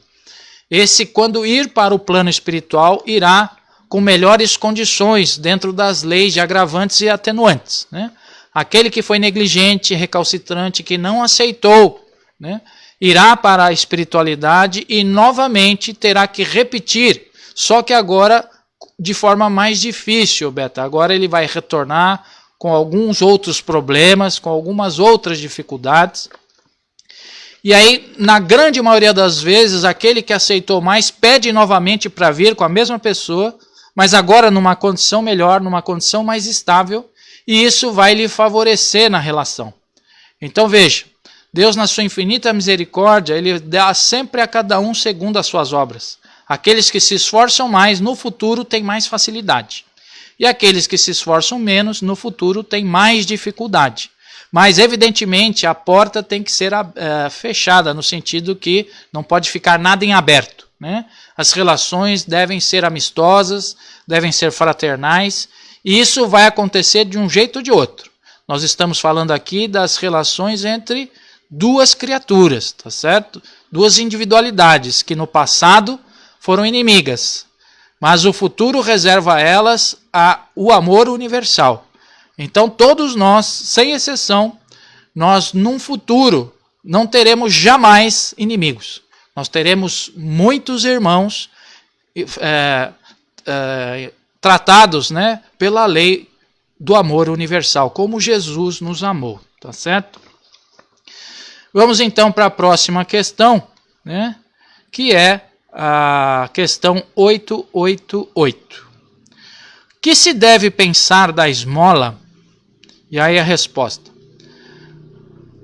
esse, quando ir para o plano espiritual, irá com melhores condições dentro das leis de agravantes e atenuantes, né? Aquele que foi negligente, recalcitrante, que não aceitou, né, irá para a espiritualidade e novamente terá que repetir, só que agora de forma mais difícil, Beta. Agora ele vai retornar com alguns outros problemas, com algumas outras dificuldades. E aí, na grande maioria das vezes, aquele que aceitou mais pede novamente para vir com a mesma pessoa, mas agora numa condição melhor, numa condição mais estável, e isso vai lhe favorecer na relação. Então veja, Deus na sua infinita misericórdia, Ele dá sempre a cada um segundo as suas obras. Aqueles que se esforçam mais, no futuro têm mais facilidade. E aqueles que se esforçam menos, no futuro têm mais dificuldade. Mas, evidentemente, a porta tem que ser fechada, no sentido que não pode ficar nada em aberto, né? As relações devem ser amistosas, devem ser fraternais, e isso vai acontecer de um jeito ou de outro. Nós estamos falando aqui das relações entre duas criaturas, tá certo? Duas individualidades que no passado foram inimigas, mas o futuro reserva a elas o amor universal. Então todos nós, sem exceção, nós num futuro não teremos jamais inimigos. Nós teremos muitos irmãos tratados, né, pela lei do amor universal, como Jesus nos amou, tá certo? Vamos então para a próxima questão, né, que é a questão 888. Que se deve pensar da esmola? E aí a resposta.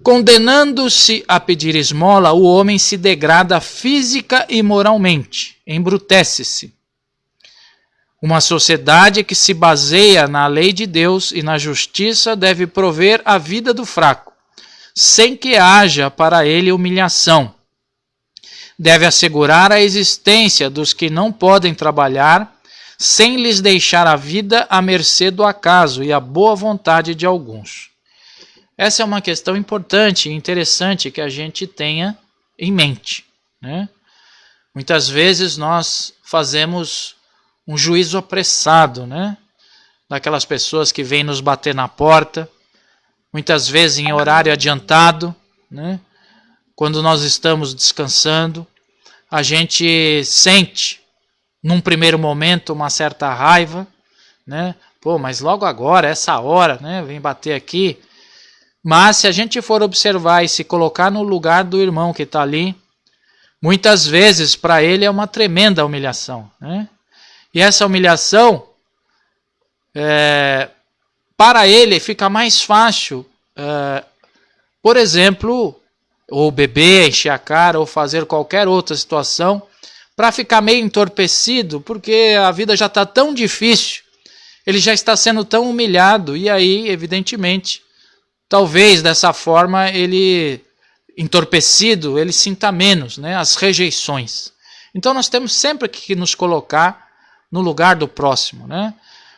Condenando-se a pedir esmola, o homem se degrada física e moralmente, embrutece-se. Uma sociedade que se baseia na lei de Deus e na justiça deve prover a vida do fraco, sem que haja para ele humilhação. Deve assegurar a existência dos que não podem trabalhar, sem lhes deixar a vida à mercê do acaso e à boa vontade de alguns. Essa é uma questão importante e interessante que a gente tenha em mente, né? Muitas vezes nós fazemos um juízo apressado, né, daquelas pessoas que vêm nos bater na porta, muitas vezes em horário adiantado, né, quando nós estamos descansando, a gente sente, num primeiro momento, uma certa raiva, né, pô, mas logo agora, essa hora, né, vem bater aqui. Mas se a gente for observar e se colocar no lugar do irmão que está ali, muitas vezes para ele é uma tremenda humilhação, né? E essa humilhação, para ele fica mais fácil, por exemplo, ou beber, encher a cara, ou fazer qualquer outra situação, para ficar meio entorpecido, porque a vida já está tão difícil, ele já está sendo tão humilhado, e aí, evidentemente, talvez dessa forma ele, entorpecido, ele sinta menos, né, as rejeições. Então nós temos sempre que nos colocar no lugar do próximo, né?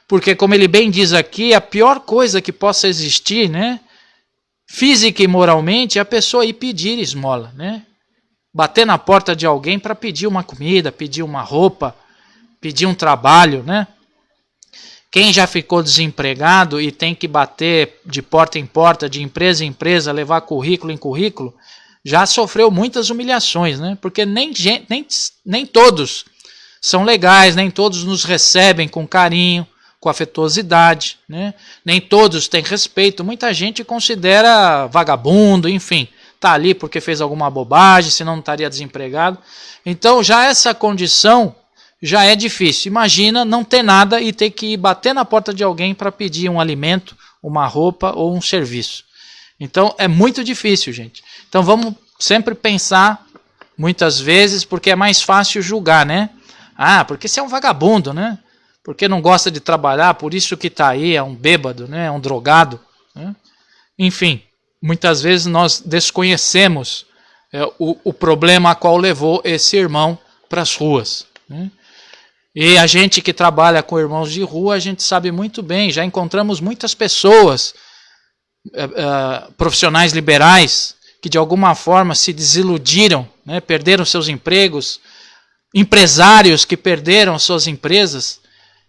Porque, como ele bem diz aqui, a pior coisa que possa existir, né, física e moralmente, é a pessoa ir pedir esmola, né? Bater na porta de alguém para pedir uma comida, pedir uma roupa, pedir um trabalho, né? Quem já ficou desempregado e tem que bater de porta em porta, de empresa em empresa, levar currículo em currículo, já sofreu muitas humilhações, né? Porque nem todos são legais, nem todos nos recebem com carinho, com afetuosidade, né? Nem todos têm respeito. Muita gente considera vagabundo, enfim, está ali porque fez alguma bobagem, senão não estaria desempregado. Então já essa condição já é difícil. Imagina não ter nada e ter que ir bater na porta de alguém para pedir um alimento, uma roupa ou um serviço. Então é muito difícil, gente. Então vamos sempre pensar, muitas vezes, porque é mais fácil julgar, né? Ah, porque você é um vagabundo, né? Porque não gosta de trabalhar, por isso que está aí, é um bêbado, né? É um drogado, né? Enfim, muitas vezes nós desconhecemos o problema a qual levou esse irmão para as ruas, né? E a gente que trabalha com irmãos de rua, a gente sabe muito bem, já encontramos muitas pessoas, profissionais liberais, que de alguma forma se desiludiram, né? Perderam seus empregos, empresários que perderam suas empresas,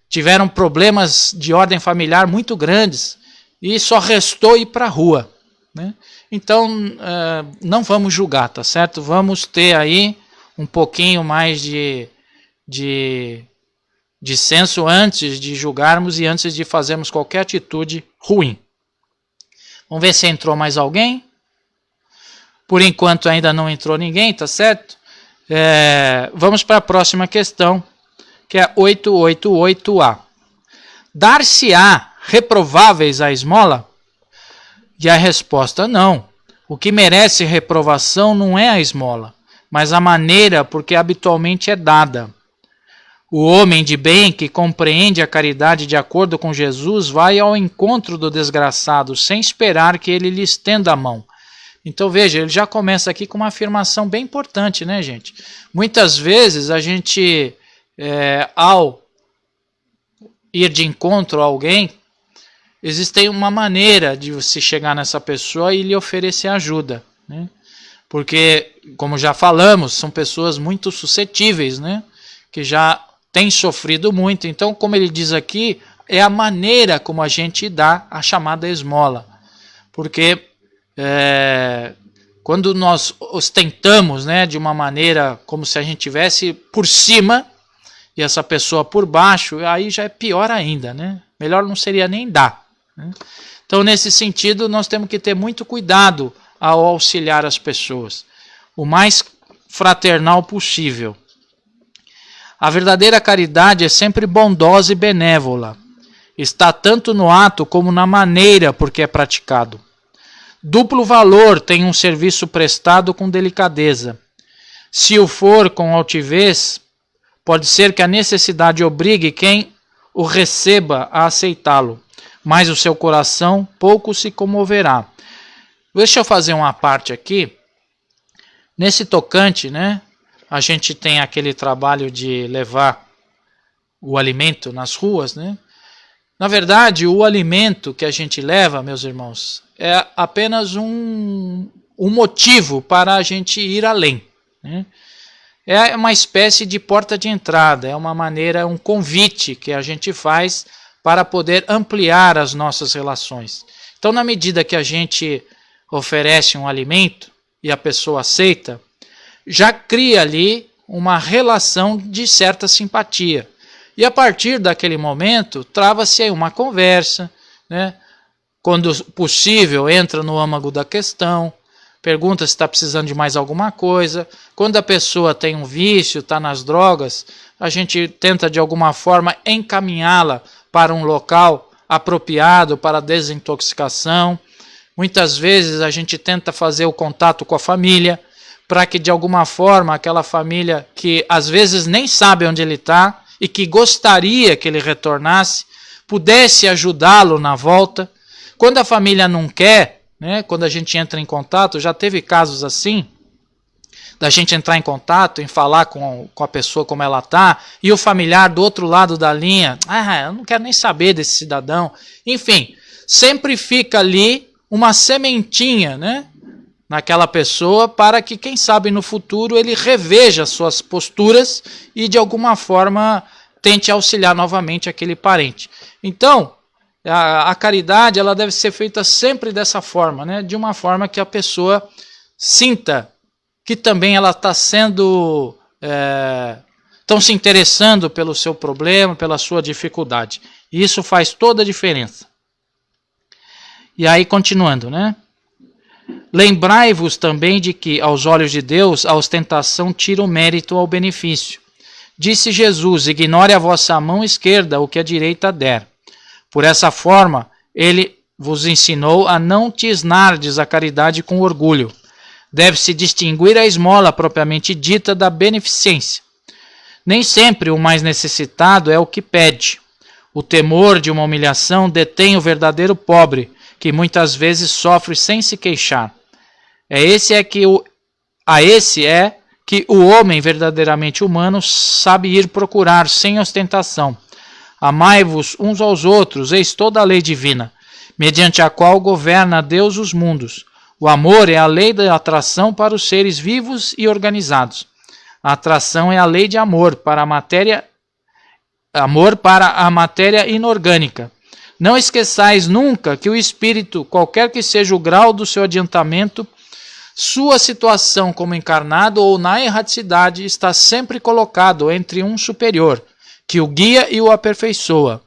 tiveram problemas de ordem familiar muito grandes e só restou ir para a rua, né? Então, não vamos julgar, tá certo? Vamos ter aí um pouquinho mais de senso antes de julgarmos e antes de fazermos qualquer atitude ruim. Vamos ver se entrou mais alguém. Por enquanto ainda não entrou ninguém, tá certo? Vamos para a próxima questão, que é 888A. Dar-se-á reprováveis a esmola? E a resposta: não. O que merece reprovação não é a esmola, mas a maneira por que habitualmente é dada. O homem de bem que compreende a caridade de acordo com Jesus vai ao encontro do desgraçado sem esperar que ele lhe estenda a mão. Então veja, ele já começa aqui com uma afirmação bem importante, né, gente? Muitas vezes a gente, ao ir de encontro a alguém, existe uma maneira de se chegar nessa pessoa e lhe oferecer ajuda, né? Porque, como já falamos, são pessoas muito suscetíveis, né? Que já têm sofrido muito. Então, como ele diz aqui, é a maneira como a gente dá a chamada esmola. Porque quando nós ostentamos, né, de uma maneira como se a gente tivesse por cima e essa pessoa por baixo, aí já é pior ainda, né? Melhor não seria nem dar, né? Então, nesse sentido, nós temos que ter muito cuidado ao auxiliar as pessoas, o mais fraternal possível. A verdadeira caridade é sempre bondosa e benévola. Está tanto no ato como na maneira por que é praticado. Duplo valor tem um serviço prestado com delicadeza. Se o for com altivez, pode ser que a necessidade obrigue quem o receba a aceitá-lo, mas o seu coração pouco se comoverá. Deixa eu fazer uma parte aqui. Nesse tocante, né, a gente tem aquele trabalho de levar o alimento nas ruas, né? Na verdade, o alimento que a gente leva, meus irmãos, é apenas um motivo para a gente ir além, né? É uma espécie de porta de entrada, é uma maneira, um convite que a gente faz para poder ampliar as nossas relações. Então, na medida que a gente oferece um alimento e a pessoa aceita, já cria ali uma relação de certa simpatia. E a partir daquele momento, trava-se aí uma conversa, né? Quando possível, entra no âmago da questão, pergunta se está precisando de mais alguma coisa. Quando a pessoa tem um vício, está nas drogas, a gente tenta de alguma forma encaminhá-la para um local apropriado para desintoxicação. Muitas vezes a gente tenta fazer o contato com a família, para que de alguma forma aquela família que às vezes nem sabe onde ele está e que gostaria que ele retornasse, pudesse ajudá-lo na volta. Quando a família não quer, né, quando a gente entra em contato, já teve casos assim, da gente entrar em contato, em falar com a pessoa como ela está, e o familiar do outro lado da linha, eu não quero nem saber desse cidadão. Enfim, sempre fica ali uma sementinha, né, naquela pessoa, para que, quem sabe, no futuro ele reveja suas posturas e, de alguma forma, tente auxiliar novamente aquele parente. Então, a caridade, ela deve ser feita sempre dessa forma, né? De uma forma que a pessoa sinta que também ela está sendo, estão se interessando pelo seu problema, pela sua dificuldade. E isso faz toda a diferença. E aí, continuando, né? Lembrai-vos também de que, aos olhos de Deus, a ostentação tira o mérito ao benefício. Disse Jesus: ignore a vossa mão esquerda o que a direita der. Por essa forma, ele vos ensinou a não tisnardes a caridade com orgulho. Deve-se distinguir a esmola propriamente dita da beneficência. Nem sempre o mais necessitado é o que pede. O temor de uma humilhação detém o verdadeiro pobre, que muitas vezes sofre sem se queixar. Esse é que o homem verdadeiramente humano sabe ir procurar sem ostentação. Amai-vos uns aos outros, eis toda a lei divina, mediante a qual governa Deus os mundos. O amor é a lei da atração para os seres vivos e organizados. A atração é a lei de amor para a matéria inorgânica. Não esqueçais nunca que o espírito, qualquer que seja o grau do seu adiantamento, sua situação como encarnado ou na erraticidade, está sempre colocado entre um superior, que o guia e o aperfeiçoa,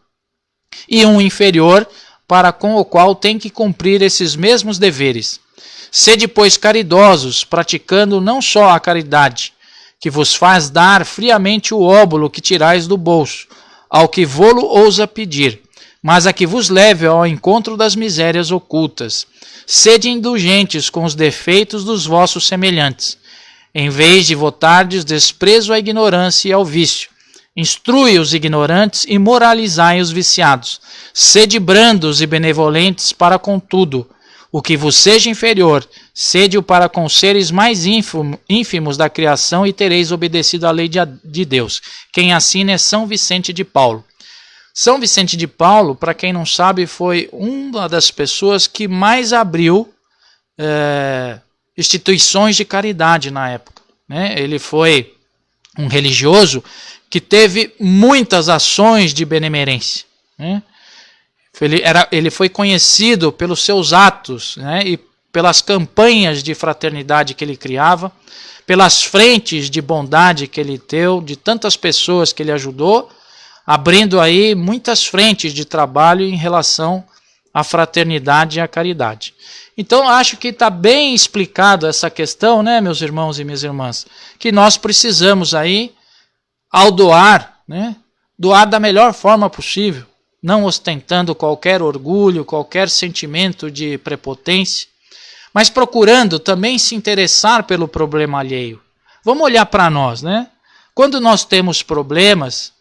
e um inferior, para com o qual tem que cumprir esses mesmos deveres. Sede, pois, caridosos, praticando não só a caridade, que vos faz dar friamente o óbolo que tirais do bolso, ao que vô-lo ousa pedir, mas a que vos leve ao encontro das misérias ocultas. Sede indulgentes com os defeitos dos vossos semelhantes, em vez de votardes desprezo à ignorância e ao vício. Instrui os ignorantes e moralizai os viciados. Sede brandos e benevolentes para com tudo. O que vos seja inferior, sede-o para com os seres mais ínfimos da criação e tereis obedecido à lei de Deus. Quem assina é São Vicente de Paulo. São Vicente de Paulo, para quem não sabe, foi uma das pessoas que mais abriu instituições de caridade na época, né? Ele foi um religioso que teve muitas ações de benemerência, né? Ele foi conhecido pelos seus atos, né? E pelas campanhas de fraternidade que ele criava, pelas frentes de bondade que ele deu, de tantas pessoas que ele ajudou, abrindo aí muitas frentes de trabalho em relação à fraternidade e à caridade. Então, acho que está bem explicado essa questão, né, meus irmãos e minhas irmãs, que nós precisamos aí, ao doar, né, doar da melhor forma possível, não ostentando qualquer orgulho, qualquer sentimento de prepotência, mas procurando também se interessar pelo problema alheio. Vamos olhar para nós, né? Quando nós temos problemas,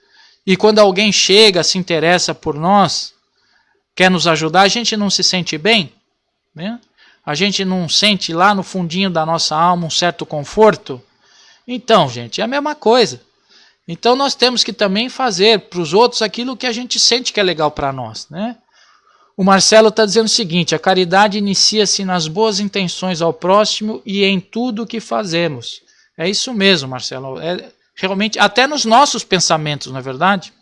e quando alguém chega, se interessa por nós, quer nos ajudar, a gente não se sente bem, né? A gente não sente lá no fundinho da nossa alma um certo conforto. Então, gente, é a mesma coisa. Então nós temos que também fazer para os outros aquilo que a gente sente que é legal para nós, né? O Marcelo está dizendo o seguinte: a caridade inicia-se nas boas intenções ao próximo e em tudo o que fazemos. É isso mesmo, Marcelo. Realmente, até nos nossos pensamentos, não é verdade?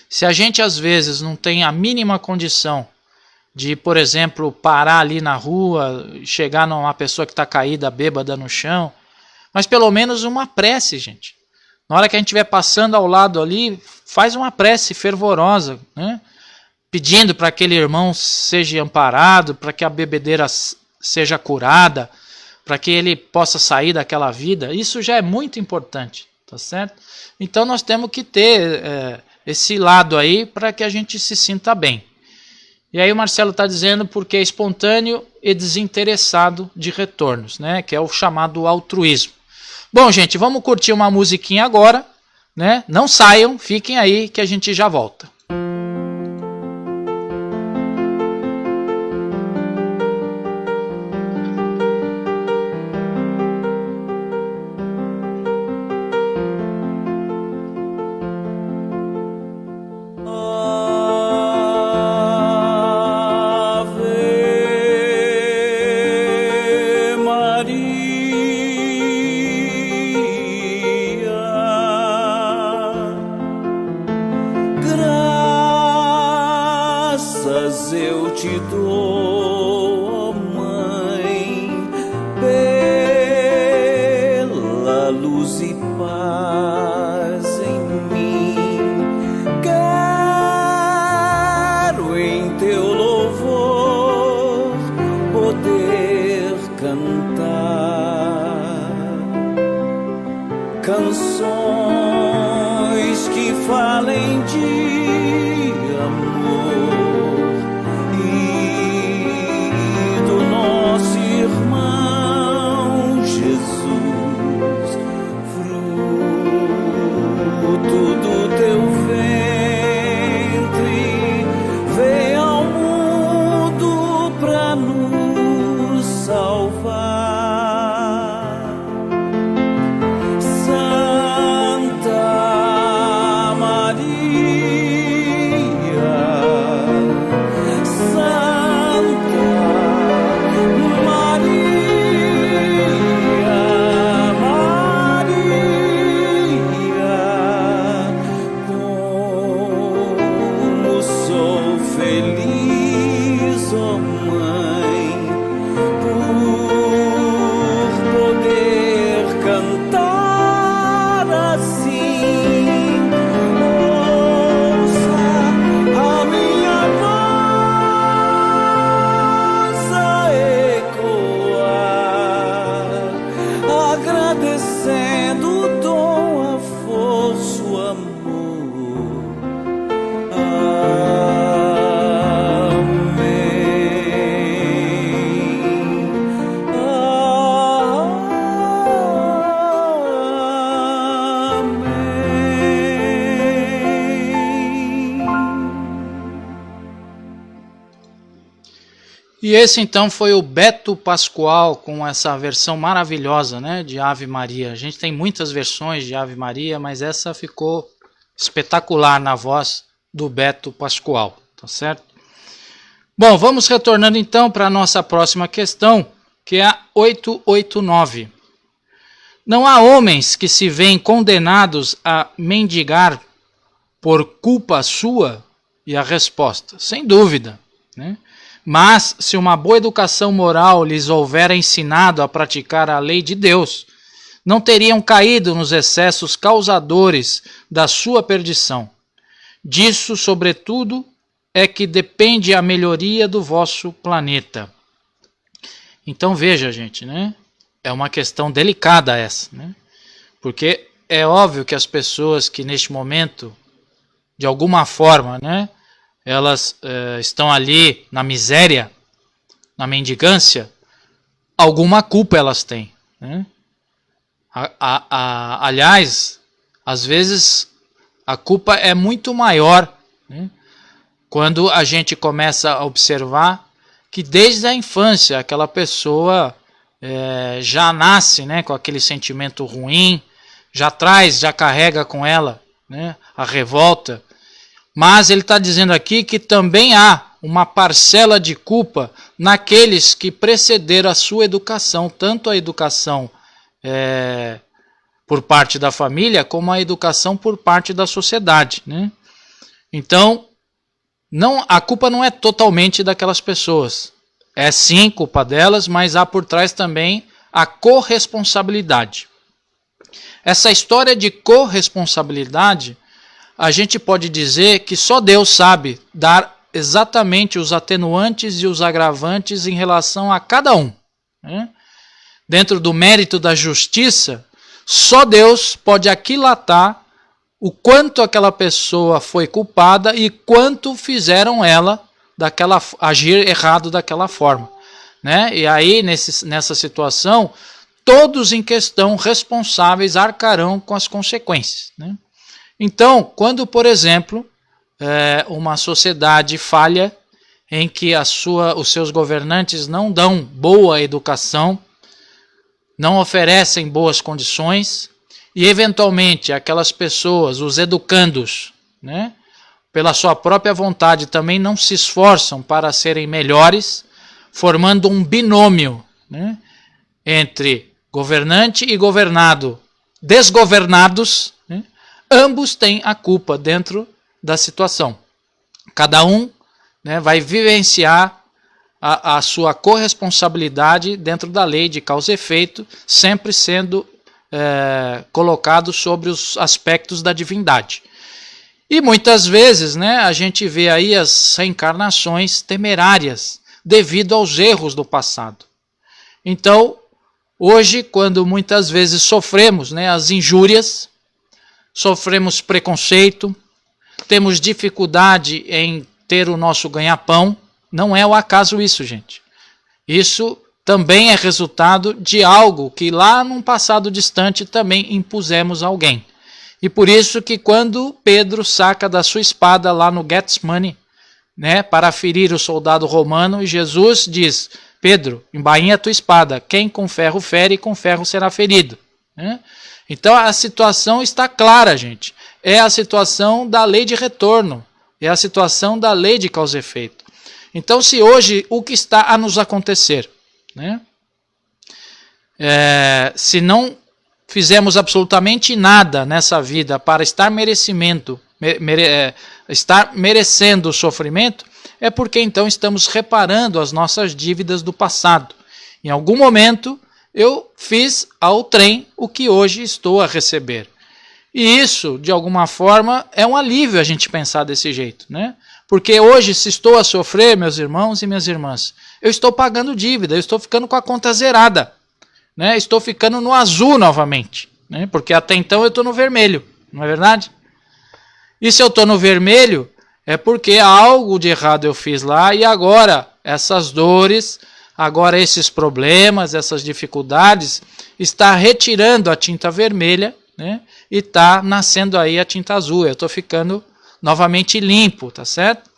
Se a gente às vezes não tem a mínima condição de, por exemplo, parar ali na rua, chegar numa pessoa que está caída, bêbada no chão, mas pelo menos uma prece, gente. Na hora que a gente estiver passando ao lado ali, faz uma prece fervorosa, né? Pedindo para aquele irmão seja amparado, para que a bebedeira seja curada, para que ele possa sair daquela vida. Isso já é muito importante, tá certo? Então nós temos que ter esse lado aí para que a gente se sinta bem. E aí o Marcelo está dizendo porque é espontâneo e desinteressado de retornos, né? Que é o chamado altruísmo. Bom, gente, vamos curtir uma musiquinha agora, né? Não saiam, fiquem aí que a gente já volta. Canções que falem de amor e do nosso irmão Jesus, fruto do teu ventre, veio ao mundo pra nos salvar. Agradecendo E esse então foi o Beto Pascoal com essa versão maravilhosa, né, de Ave Maria. A gente tem muitas versões de Ave Maria, mas essa ficou espetacular na voz do Beto Pascoal, tá certo? Bom, vamos retornando então para a nossa próxima questão, que é a 889. Não há homens que se veem condenados a mendigar por culpa sua? E a resposta, sem dúvida, né? Mas se uma boa educação moral lhes houver ensinado a praticar a lei de Deus, não teriam caído nos excessos causadores da sua perdição. Disso, sobretudo, é que depende a melhoria do vosso planeta. Então veja, gente, né? É uma questão delicada essa, né? Porque é óbvio que as pessoas que neste momento, de alguma forma, né, elas estão ali na miséria, na mendigância, alguma culpa elas têm, né? Aliás, às vezes a culpa é muito maior, né, quando a gente começa a observar que desde a infância aquela pessoa já nasce, né, com aquele sentimento ruim, já carrega com ela, né, a revolta. Mas ele está dizendo aqui que também há uma parcela de culpa naqueles que precederam a sua educação, tanto a educação por parte da família, como a educação por parte da sociedade, né? Então, a culpa não é totalmente daquelas pessoas. É sim culpa delas, mas há por trás também a corresponsabilidade. Essa história de corresponsabilidade, a gente pode dizer que só Deus sabe dar exatamente os atenuantes e os agravantes em relação a cada um, né? Dentro do mérito da justiça, só Deus pode aquilatar o quanto aquela pessoa foi culpada e quanto fizeram ela agir errado daquela forma, né? E aí, nessa situação, todos em questão responsáveis arcarão com as consequências, né? Então, quando, por exemplo, uma sociedade falha em que os seus governantes não dão boa educação, não oferecem boas condições, e eventualmente aquelas pessoas, os educandos, né, pela sua própria vontade também não se esforçam para serem melhores, formando um binômio, né, entre governante e governado, desgovernados, né, ambos têm a culpa dentro da situação. Cada um, né, vai vivenciar a sua corresponsabilidade dentro da lei de causa e efeito, sempre sendo colocado sobre os aspectos da divindade. E muitas vezes, né, a gente vê aí as reencarnações temerárias devido aos erros do passado. Então, hoje, quando muitas vezes sofremos, né, as injúrias, sofremos preconceito, temos dificuldade em ter o nosso ganha-pão, não é o acaso isso, gente. Isso também é resultado de algo que lá num passado distante também impusemos a alguém. E por isso que quando Pedro saca da sua espada lá no Getsemane, né, para ferir o soldado romano, e Jesus diz: Pedro, embainha a tua espada, quem com ferro fere, com ferro será ferido, né? Então a situação está clara, gente. É a situação da lei de retorno, é a situação da lei de causa e efeito. Então, se hoje o que está a nos acontecer, né, se não fizemos absolutamente nada nessa vida para estar merecendo o sofrimento, é porque então estamos reparando as nossas dívidas do passado. Em algum momento eu fiz ao trem o que hoje estou a receber. E isso, de alguma forma, é um alívio a gente pensar desse jeito, né? Porque hoje, se estou a sofrer, meus irmãos e minhas irmãs, eu estou pagando dívida, eu estou ficando com a conta zerada, né? Estou ficando no azul novamente, né? Porque até então eu estou no vermelho, não é verdade? E se eu estou no vermelho, é porque algo de errado eu fiz lá e agora essas dores, agora esses problemas, essas dificuldades, está retirando a tinta vermelha, né? E está nascendo aí a tinta azul. Eu estou ficando novamente limpo, tá certo?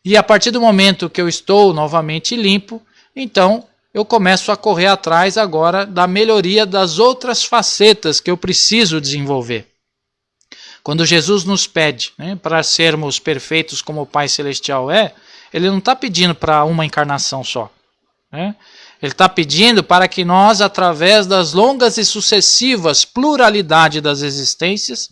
E a partir do momento que eu estou novamente limpo, então eu começo a correr atrás agora da melhoria das outras facetas que eu preciso desenvolver. Quando Jesus nos pede, né, para sermos perfeitos como o Pai Celestial é, Ele não está pedindo para uma encarnação só. Né? Ele está pedindo para que nós, através das longas e sucessivas pluralidade das existências,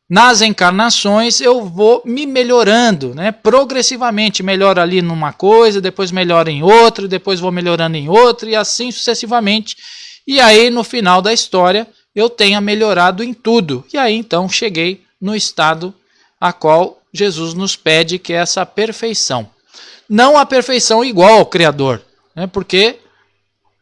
nas encarnações eu vou me melhorando, né? Progressivamente. Melhoro ali numa coisa, depois melhoro em outra, depois vou melhorando em outra, e assim sucessivamente. E aí, no final da história, eu tenha melhorado em tudo. E aí, então, cheguei no estado a qual Jesus nos pede, que é essa perfeição. Não a perfeição igual ao Criador, né? Porque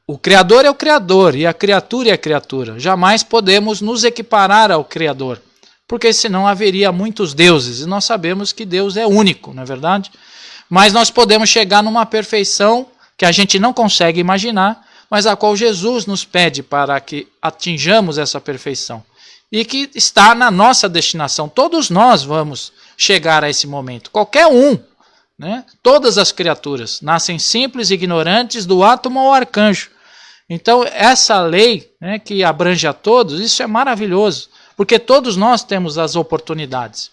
o Criador é o Criador e a criatura é a criatura. Jamais podemos nos equiparar ao Criador, porque senão haveria muitos deuses, e nós sabemos que Deus é único, não é verdade? Mas nós podemos chegar numa perfeição que a gente não consegue imaginar, mas a qual Jesus nos pede para que atinjamos essa perfeição, e que está na nossa destinação. Todos nós vamos chegar a esse momento, qualquer um, né? Todas as criaturas nascem simples, ignorantes, do átomo ao arcanjo. Então essa lei, né, que abrange a todos, isso é maravilhoso, porque todos nós temos as oportunidades.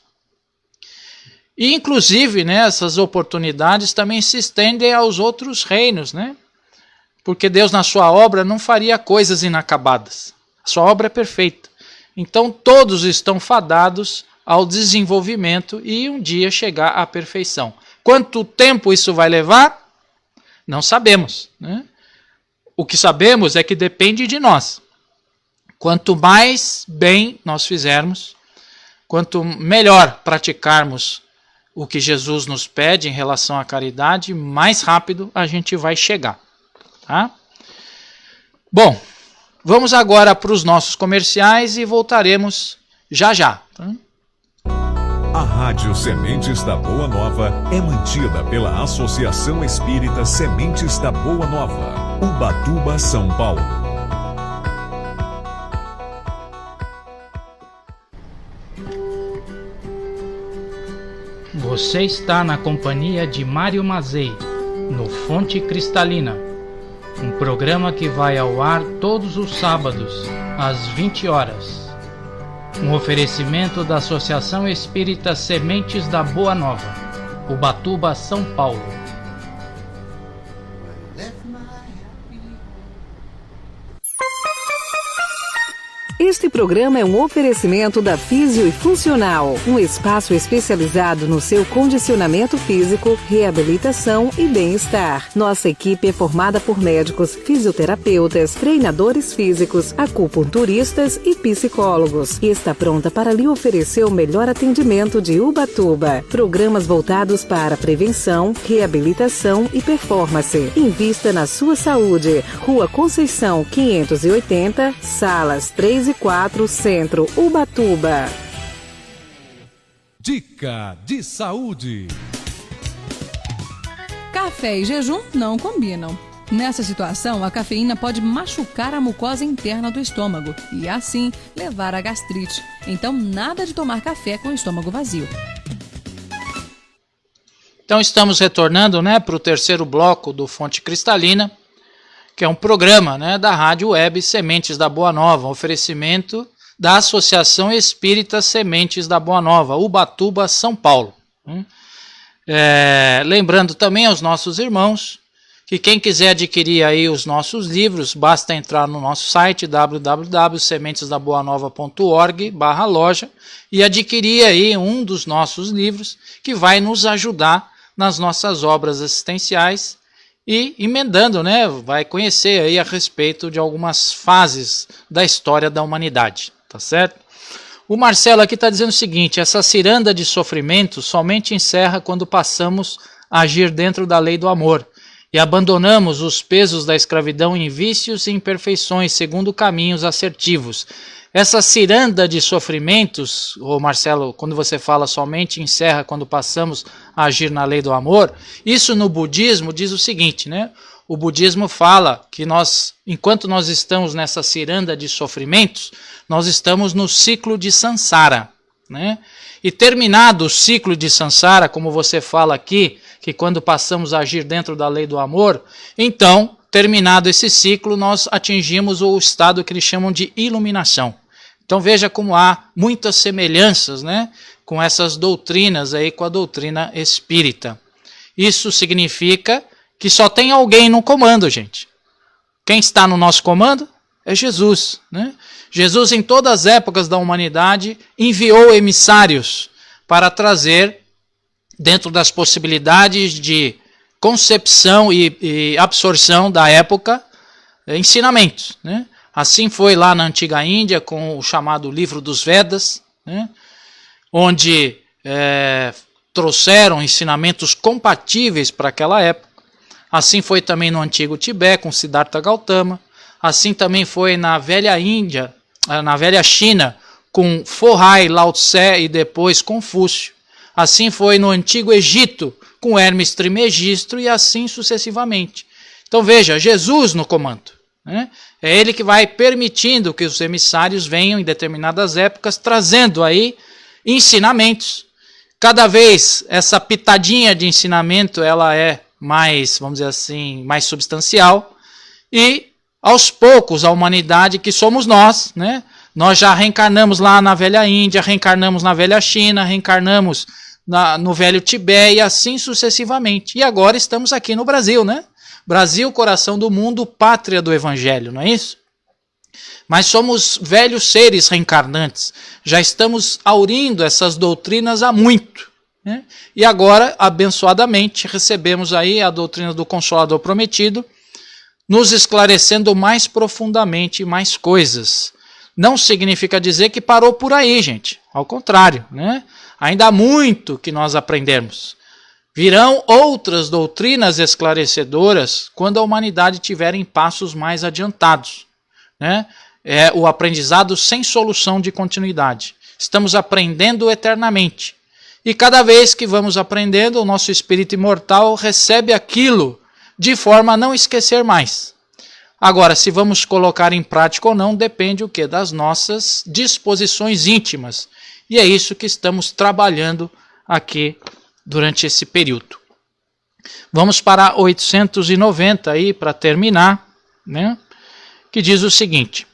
E inclusive, né, essas oportunidades também se estendem aos outros reinos, né? Porque Deus na sua obra não faria coisas inacabadas. A sua obra é perfeita. Então todos estão fadados ao desenvolvimento e um dia chegar à perfeição. Quanto tempo isso vai levar? Não sabemos, né? O que sabemos é que depende de nós. Quanto mais bem nós fizermos, quanto melhor praticarmos o que Jesus nos pede em relação à caridade, mais rápido a gente vai chegar. Tá? Bom, vamos agora para os nossos comerciais e voltaremos já já. Tá? A Rádio Sementes da Boa Nova é mantida pela Associação Espírita Sementes da Boa Nova, Ubatuba, São Paulo. Você está na companhia de Mário Mazei, no Fonte Cristalina, um programa que vai ao ar todos os sábados, às 20 horas. Um oferecimento da Associação Espírita Sementes da Boa Nova, Ubatuba, São Paulo. Este programa é um oferecimento da Físio e Funcional, um espaço especializado no seu condicionamento físico, reabilitação e bem-estar. Nossa equipe é formada por médicos, fisioterapeutas, treinadores físicos, acupunturistas e psicólogos e está pronta para lhe oferecer o melhor atendimento de Ubatuba. Programas voltados para prevenção, reabilitação e performance. Invista na sua saúde. Rua Conceição 580, salas 3 e 4, Centro, Ubatuba. Dica de saúde. Café e jejum não combinam. Nessa situação, a cafeína pode machucar a mucosa interna do estômago e, assim, levar a gastrite. Então, nada de tomar café com o estômago vazio. Então, estamos retornando, né, para o terceiro bloco do Fonte Cristalina, que é um programa, né, da Rádio Web Sementes da Boa Nova, um oferecimento da Associação Espírita Sementes da Boa Nova, Ubatuba, São Paulo. Lembrando também aos nossos irmãos que quem quiser adquirir aí os nossos livros, basta entrar no nosso site www.sementesdaboanova.org/loja e adquirir aí um dos nossos livros que vai nos ajudar nas nossas obras assistenciais. E emendando, né, vai conhecer aí a respeito de algumas fases da história da humanidade, tá certo? O Marcelo aqui está dizendo o seguinte: essa ciranda de sofrimento somente encerra quando passamos a agir dentro da lei do amor e abandonamos os pesos da escravidão em vícios e imperfeições segundo caminhos assertivos. Essa ciranda de sofrimentos, ô Marcelo, quando você fala somente encerra quando passamos a agir na lei do amor, isso no budismo diz o seguinte, né? O budismo fala que nós, enquanto nós estamos nessa ciranda de sofrimentos, nós estamos no ciclo de samsara, né? E terminado o ciclo de Sansara, como você fala aqui, que quando passamos a agir dentro da lei do amor, então, terminado esse ciclo, nós atingimos o estado que eles chamam de iluminação. Então veja como há muitas semelhanças, né, com essas doutrinas aí, com a doutrina espírita. Isso significa que só tem alguém no comando, gente. Quem está no nosso comando é Jesus, né? Jesus, em todas as épocas da humanidade, enviou emissários para trazer, dentro das possibilidades de concepção e absorção da época, ensinamentos, né? Assim foi lá na antiga Índia com o chamado Livro dos Vedas, né? Onde trouxeram ensinamentos compatíveis para aquela época. Assim foi também no antigo Tibete com Siddhartha Gautama. Assim também foi na velha Índia, na velha China, com Forrai, Lao Tse e depois Confúcio. Assim foi no antigo Egito com Hermes Trismegisto e assim sucessivamente. Então veja, Jesus no comando, né? É ele que vai permitindo que os emissários venham em determinadas épocas trazendo aí ensinamentos. Cada vez essa pitadinha de ensinamento ela é mais, vamos dizer assim, mais substancial e aos poucos a humanidade que somos nós, né? Nós já reencarnamos lá na velha Índia, reencarnamos na velha China, reencarnamos no velho Tibete e assim sucessivamente. E agora estamos aqui no Brasil, né? Brasil, coração do mundo, pátria do Evangelho, não é isso? Mas somos velhos seres reencarnantes, já estamos aurindo essas doutrinas há muito, né? E agora, abençoadamente, recebemos aí a doutrina do Consolador Prometido, nos esclarecendo mais profundamente mais coisas. Não significa dizer que parou por aí, gente. Ao contrário, né? Ainda há muito que nós aprendemos. Virão outras doutrinas esclarecedoras quando a humanidade tiver em passos mais adiantados, né? É o aprendizado sem solução de continuidade. Estamos aprendendo eternamente. E cada vez que vamos aprendendo, o nosso espírito imortal recebe aquilo de forma a não esquecer mais. Agora, se vamos colocar em prática ou não, depende o quê? Das nossas disposições íntimas. E é isso que estamos trabalhando aqui durante esse período. Vamos para 890 aí para terminar, né? Que diz o seguinte: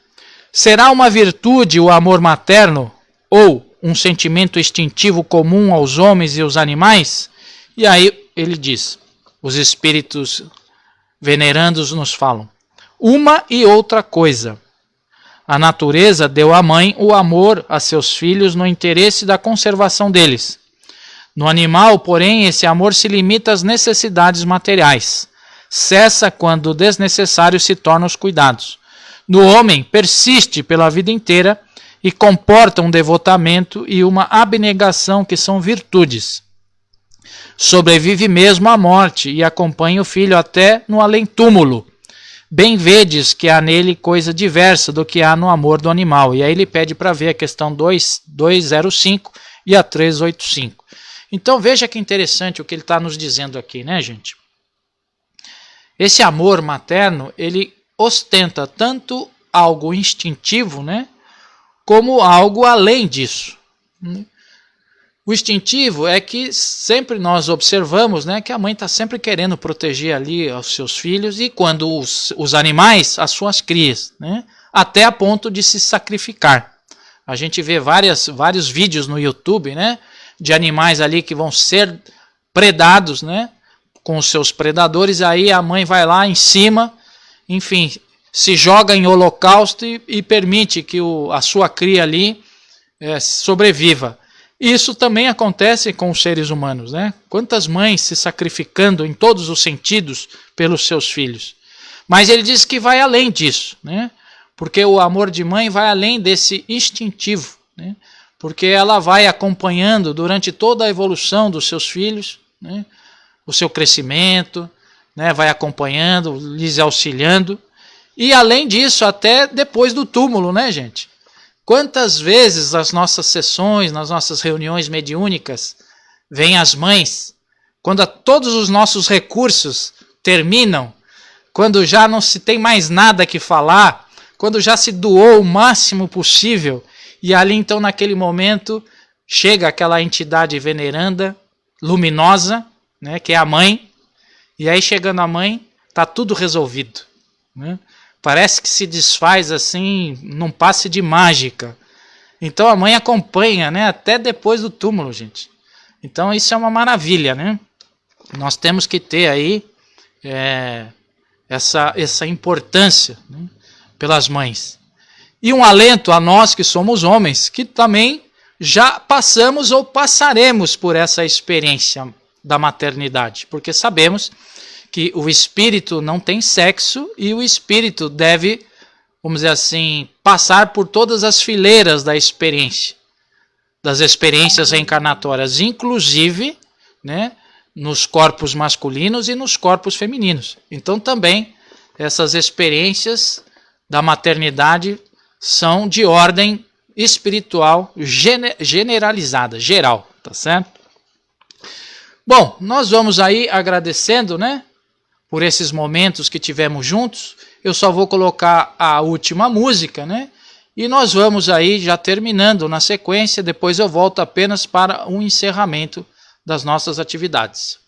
será uma virtude o amor materno ou um sentimento instintivo comum aos homens e aos animais? E aí ele diz, os espíritos venerandos nos falam, uma e outra coisa. A natureza deu à mãe o amor a seus filhos no interesse da conservação deles. No animal, porém, esse amor se limita às necessidades materiais. Cessa quando desnecessário se tornam os cuidados. No homem, persiste pela vida inteira e comporta um devotamento e uma abnegação que são virtudes. Sobrevive mesmo à morte e acompanha o filho até no além-túmulo. Bem vedes que há nele coisa diversa do que há no amor do animal. E aí ele pede para ver a questão 205 e a 385. Então veja que interessante o que ele está nos dizendo aqui, né, gente? Esse amor materno, ele ostenta tanto algo instintivo, né, como algo além disso. O instintivo é que sempre nós observamos, né, que a mãe está sempre querendo proteger ali os seus filhos e quando os animais, as suas crias, né, até a ponto de se sacrificar. A gente vê vários vídeos no YouTube, né, de animais ali que vão ser predados, né, com os seus predadores, aí a mãe vai lá em cima, enfim, se joga em holocausto e permite que a sua cria ali sobreviva. Isso também acontece com os seres humanos, né? Quantas mães se sacrificando em todos os sentidos pelos seus filhos. Mas ele diz que vai além disso, né? Porque o amor de mãe vai além desse instintivo, né? Porque ela vai acompanhando durante toda a evolução dos seus filhos, né? O seu crescimento, né? Vai acompanhando, lhes auxiliando. E além disso, até depois do túmulo, né, gente? Quantas vezes nas nossas sessões, nas nossas reuniões mediúnicas, vêm as mães, quando todos os nossos recursos terminam, quando já não se tem mais nada que falar, quando já se doou o máximo possível, e ali então naquele momento chega aquela entidade veneranda, luminosa, né, que é a mãe, e aí chegando a mãe, tá tudo resolvido, né? Parece que se desfaz assim, num passe de mágica. Então a mãe acompanha, né, até depois do túmulo, gente. Então isso é uma maravilha, né? Nós temos que ter aí essa importância, né, pelas mães. E um alento a nós que somos homens, que também já passamos ou passaremos por essa experiência da maternidade, porque sabemos que o espírito não tem sexo e o espírito deve, vamos dizer assim, passar por todas as fileiras da experiência, das experiências reencarnatórias, inclusive, né, nos corpos masculinos e nos corpos femininos. Então também essas experiências da maternidade são de ordem espiritual generalizada, geral, tá certo? Bom, nós vamos aí agradecendo, né, por esses momentos que tivemos juntos. Eu só vou colocar a última música, né, e nós vamos aí já terminando na sequência, depois eu volto apenas para um encerramento das nossas atividades.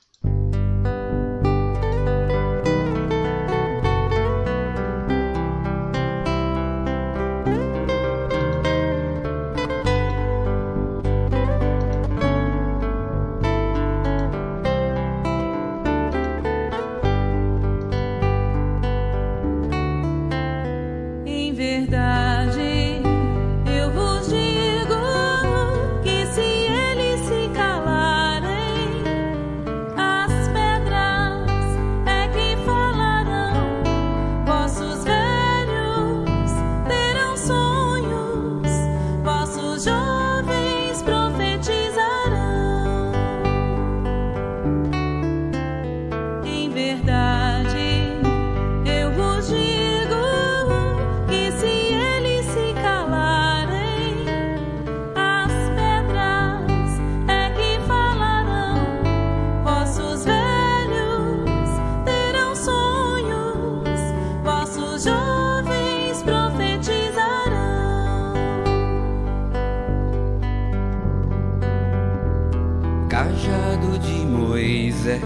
Cajado de Moisés,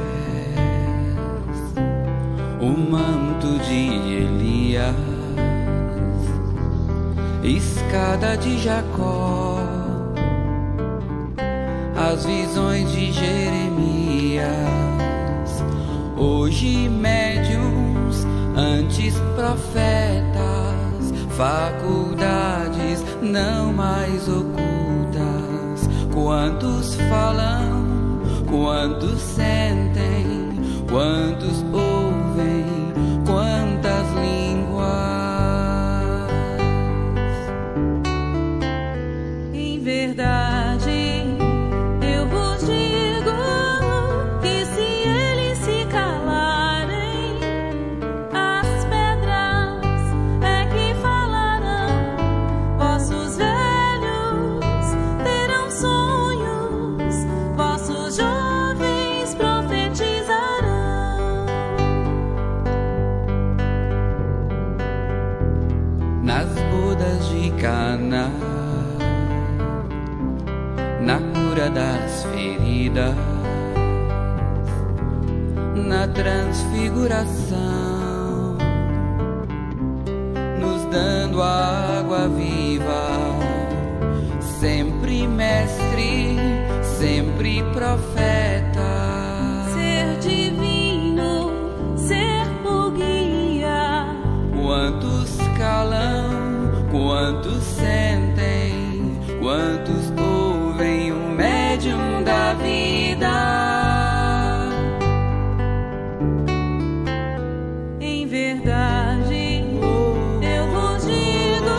o manto de Elias, escada de Jacó, as visões de Jeremias, hoje médiuns, antes profetas, faculdades não mais ocultas. Quantos falam, quantos sentem, quantos ouvem, quantas línguas. Em verdade, eu vos digo que se eles se calarem, as pedras é que falarão. Vossos velhos terão sonhos, vossos jovens profetizarão. Nas bodas de Caná, na cura das feridas, na transfiguração, nos dando a água viva, sempre mestre, sempre profeta, ser divino, ser por guia. Quantos calam, quantos sentem, quantos ouvem o médium da vida. Em verdade, eu vos digo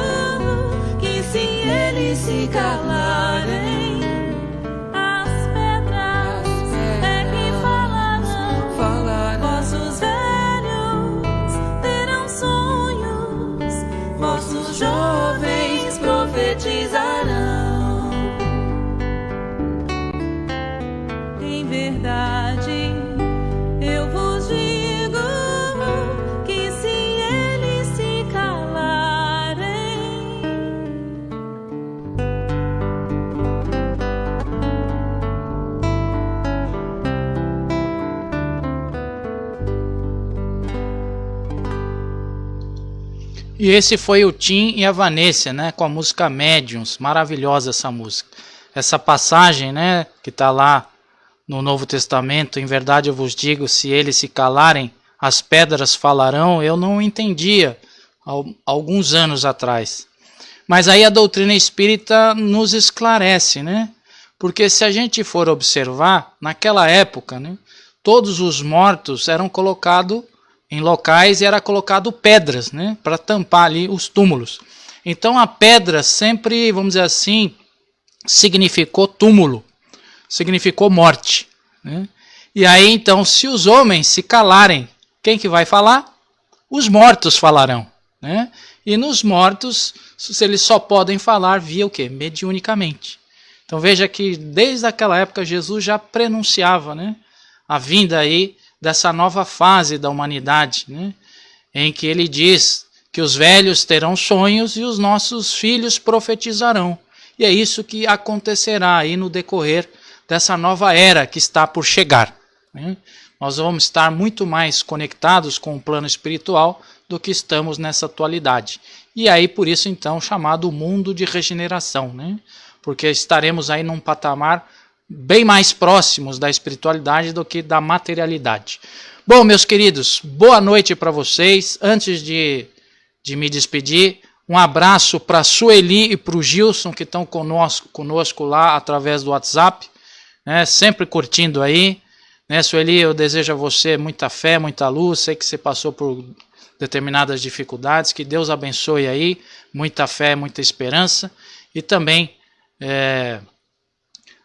E esse foi o Tim e a Vanessa, né, com a música Médiuns. Maravilhosa essa música. Essa passagem, né, que está lá no Novo Testamento, em verdade eu vos digo, se eles se calarem, as pedras falarão, eu não entendia há alguns anos atrás. Mas aí a doutrina espírita nos esclarece, né? Porque se a gente for observar, naquela época, né, todos os mortos eram colocados em locais e era colocado pedras, né, para tampar ali os túmulos. Então a pedra sempre, vamos dizer assim, significou túmulo, significou morte, né? E aí então, se os homens se calarem, quem que vai falar? Os mortos falarão, né? E nos mortos, eles só podem falar via o quê? Mediunicamente. Então veja que desde aquela época Jesus já prenunciava, né, a vinda aí dessa nova fase da humanidade, né, em que ele diz que os velhos terão sonhos e os nossos filhos profetizarão. E é isso que acontecerá aí no decorrer dessa nova era que está por chegar, né? Nós vamos estar muito mais conectados com o plano espiritual do que estamos nessa atualidade. E aí, por isso, então, chamado mundo de regeneração, né? Porque estaremos aí num patamar bem mais próximos da espiritualidade do que da materialidade. Bom, meus queridos, boa noite para vocês. Antes de me despedir, um abraço para a Sueli e para o Gilson, que estão conosco lá através do WhatsApp, né, sempre curtindo aí. Né, Sueli, eu desejo a você muita fé, muita luz. Sei que você passou por determinadas dificuldades. Que Deus abençoe aí. Muita fé, muita esperança. E também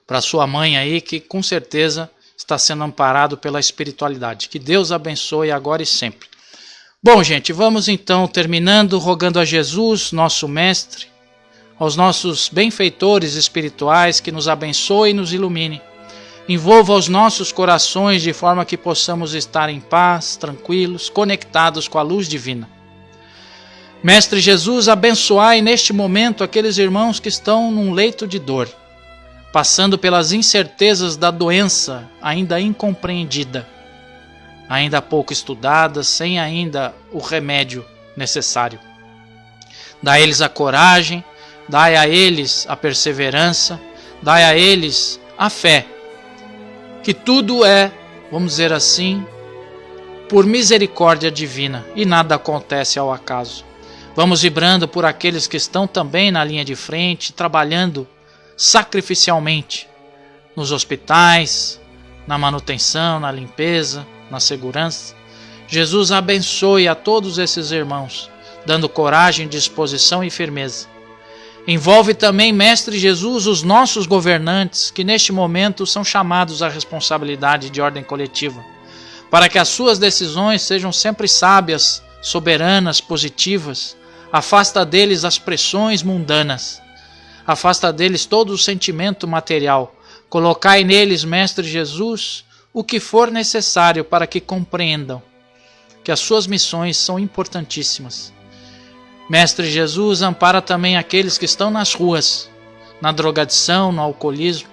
para sua mãe aí, que com certeza está sendo amparado pela espiritualidade. Que Deus abençoe agora e sempre. Bom, gente, vamos então terminando rogando a Jesus, nosso Mestre, aos nossos benfeitores espirituais, que nos abençoe e nos ilumine. Envolva os nossos corações de forma que possamos estar em paz, tranquilos, conectados com a luz divina. Mestre Jesus, abençoai neste momento aqueles irmãos que estão num leito de dor, passando pelas incertezas da doença ainda incompreendida, ainda pouco estudada, sem ainda o remédio necessário. Dai a eles a coragem, dai a eles a perseverança, dai a eles a fé, que tudo é, vamos dizer assim, por misericórdia divina e nada acontece ao acaso. Vamos vibrando por aqueles que estão também na linha de frente, trabalhando sacrificialmente nos hospitais, na manutenção, na limpeza, na segurança. Jesus abençoe a todos esses irmãos, dando coragem, disposição e firmeza. Envolve também, Mestre Jesus, os nossos governantes, que neste momento são chamados à responsabilidade de ordem coletiva, para que as suas decisões sejam sempre sábias, soberanas, positivas. Afasta deles as pressões mundanas, afasta deles todo o sentimento material. Colocai neles, Mestre Jesus, o que for necessário para que compreendam que as suas missões são importantíssimas. Mestre Jesus, ampara também aqueles que estão nas ruas, na drogadição, no alcoolismo,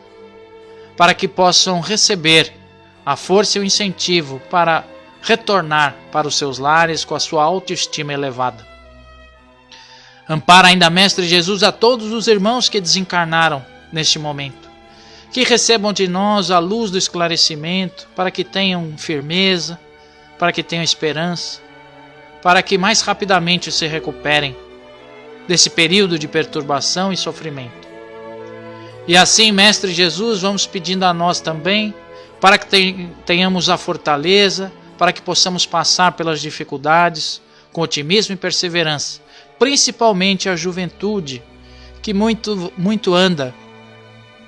para que possam receber a força e o incentivo para retornar para os seus lares com a sua autoestima elevada. Ampara ainda, Mestre Jesus, a todos os irmãos que desencarnaram neste momento, que recebam de nós a luz do esclarecimento, para que tenham firmeza, para que tenham esperança, para que mais rapidamente se recuperem desse período de perturbação e sofrimento. E assim, Mestre Jesus, vamos pedindo a nós também, para que tenhamos a fortaleza, para que possamos passar pelas dificuldades com otimismo e perseverança, principalmente a juventude, que muito anda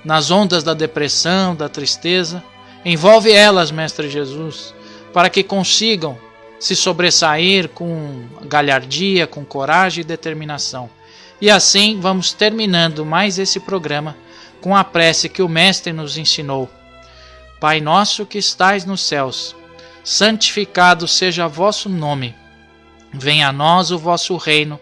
nas ondas da depressão, da tristeza. Envolve elas, Mestre Jesus, para que consigam se sobressair com galhardia, com coragem e determinação. E assim vamos terminando mais esse programa com a prece que o Mestre nos ensinou. Pai nosso que estais nos céus, santificado seja vosso nome. Venha a nós o vosso reino.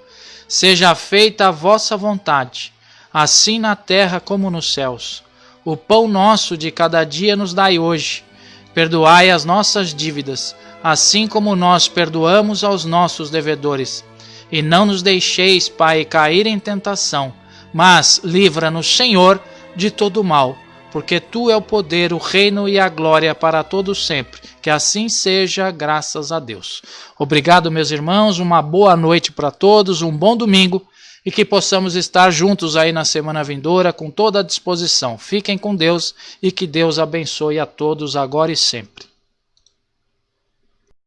Seja feita a vossa vontade, assim na terra como nos céus. O pão nosso de cada dia nos dai hoje. Perdoai as nossas dívidas, assim como nós perdoamos aos nossos devedores. E não nos deixeis, Pai, cair em tentação, mas livra-nos, Senhor, de todo mal, porque Tu é o poder, o reino e a glória para todos sempre. Que assim seja, graças a Deus. Obrigado, meus irmãos, uma boa noite para todos, um bom domingo, e que possamos estar juntos aí na semana vindoura com toda a disposição. Fiquem com Deus e que Deus abençoe a todos agora e sempre.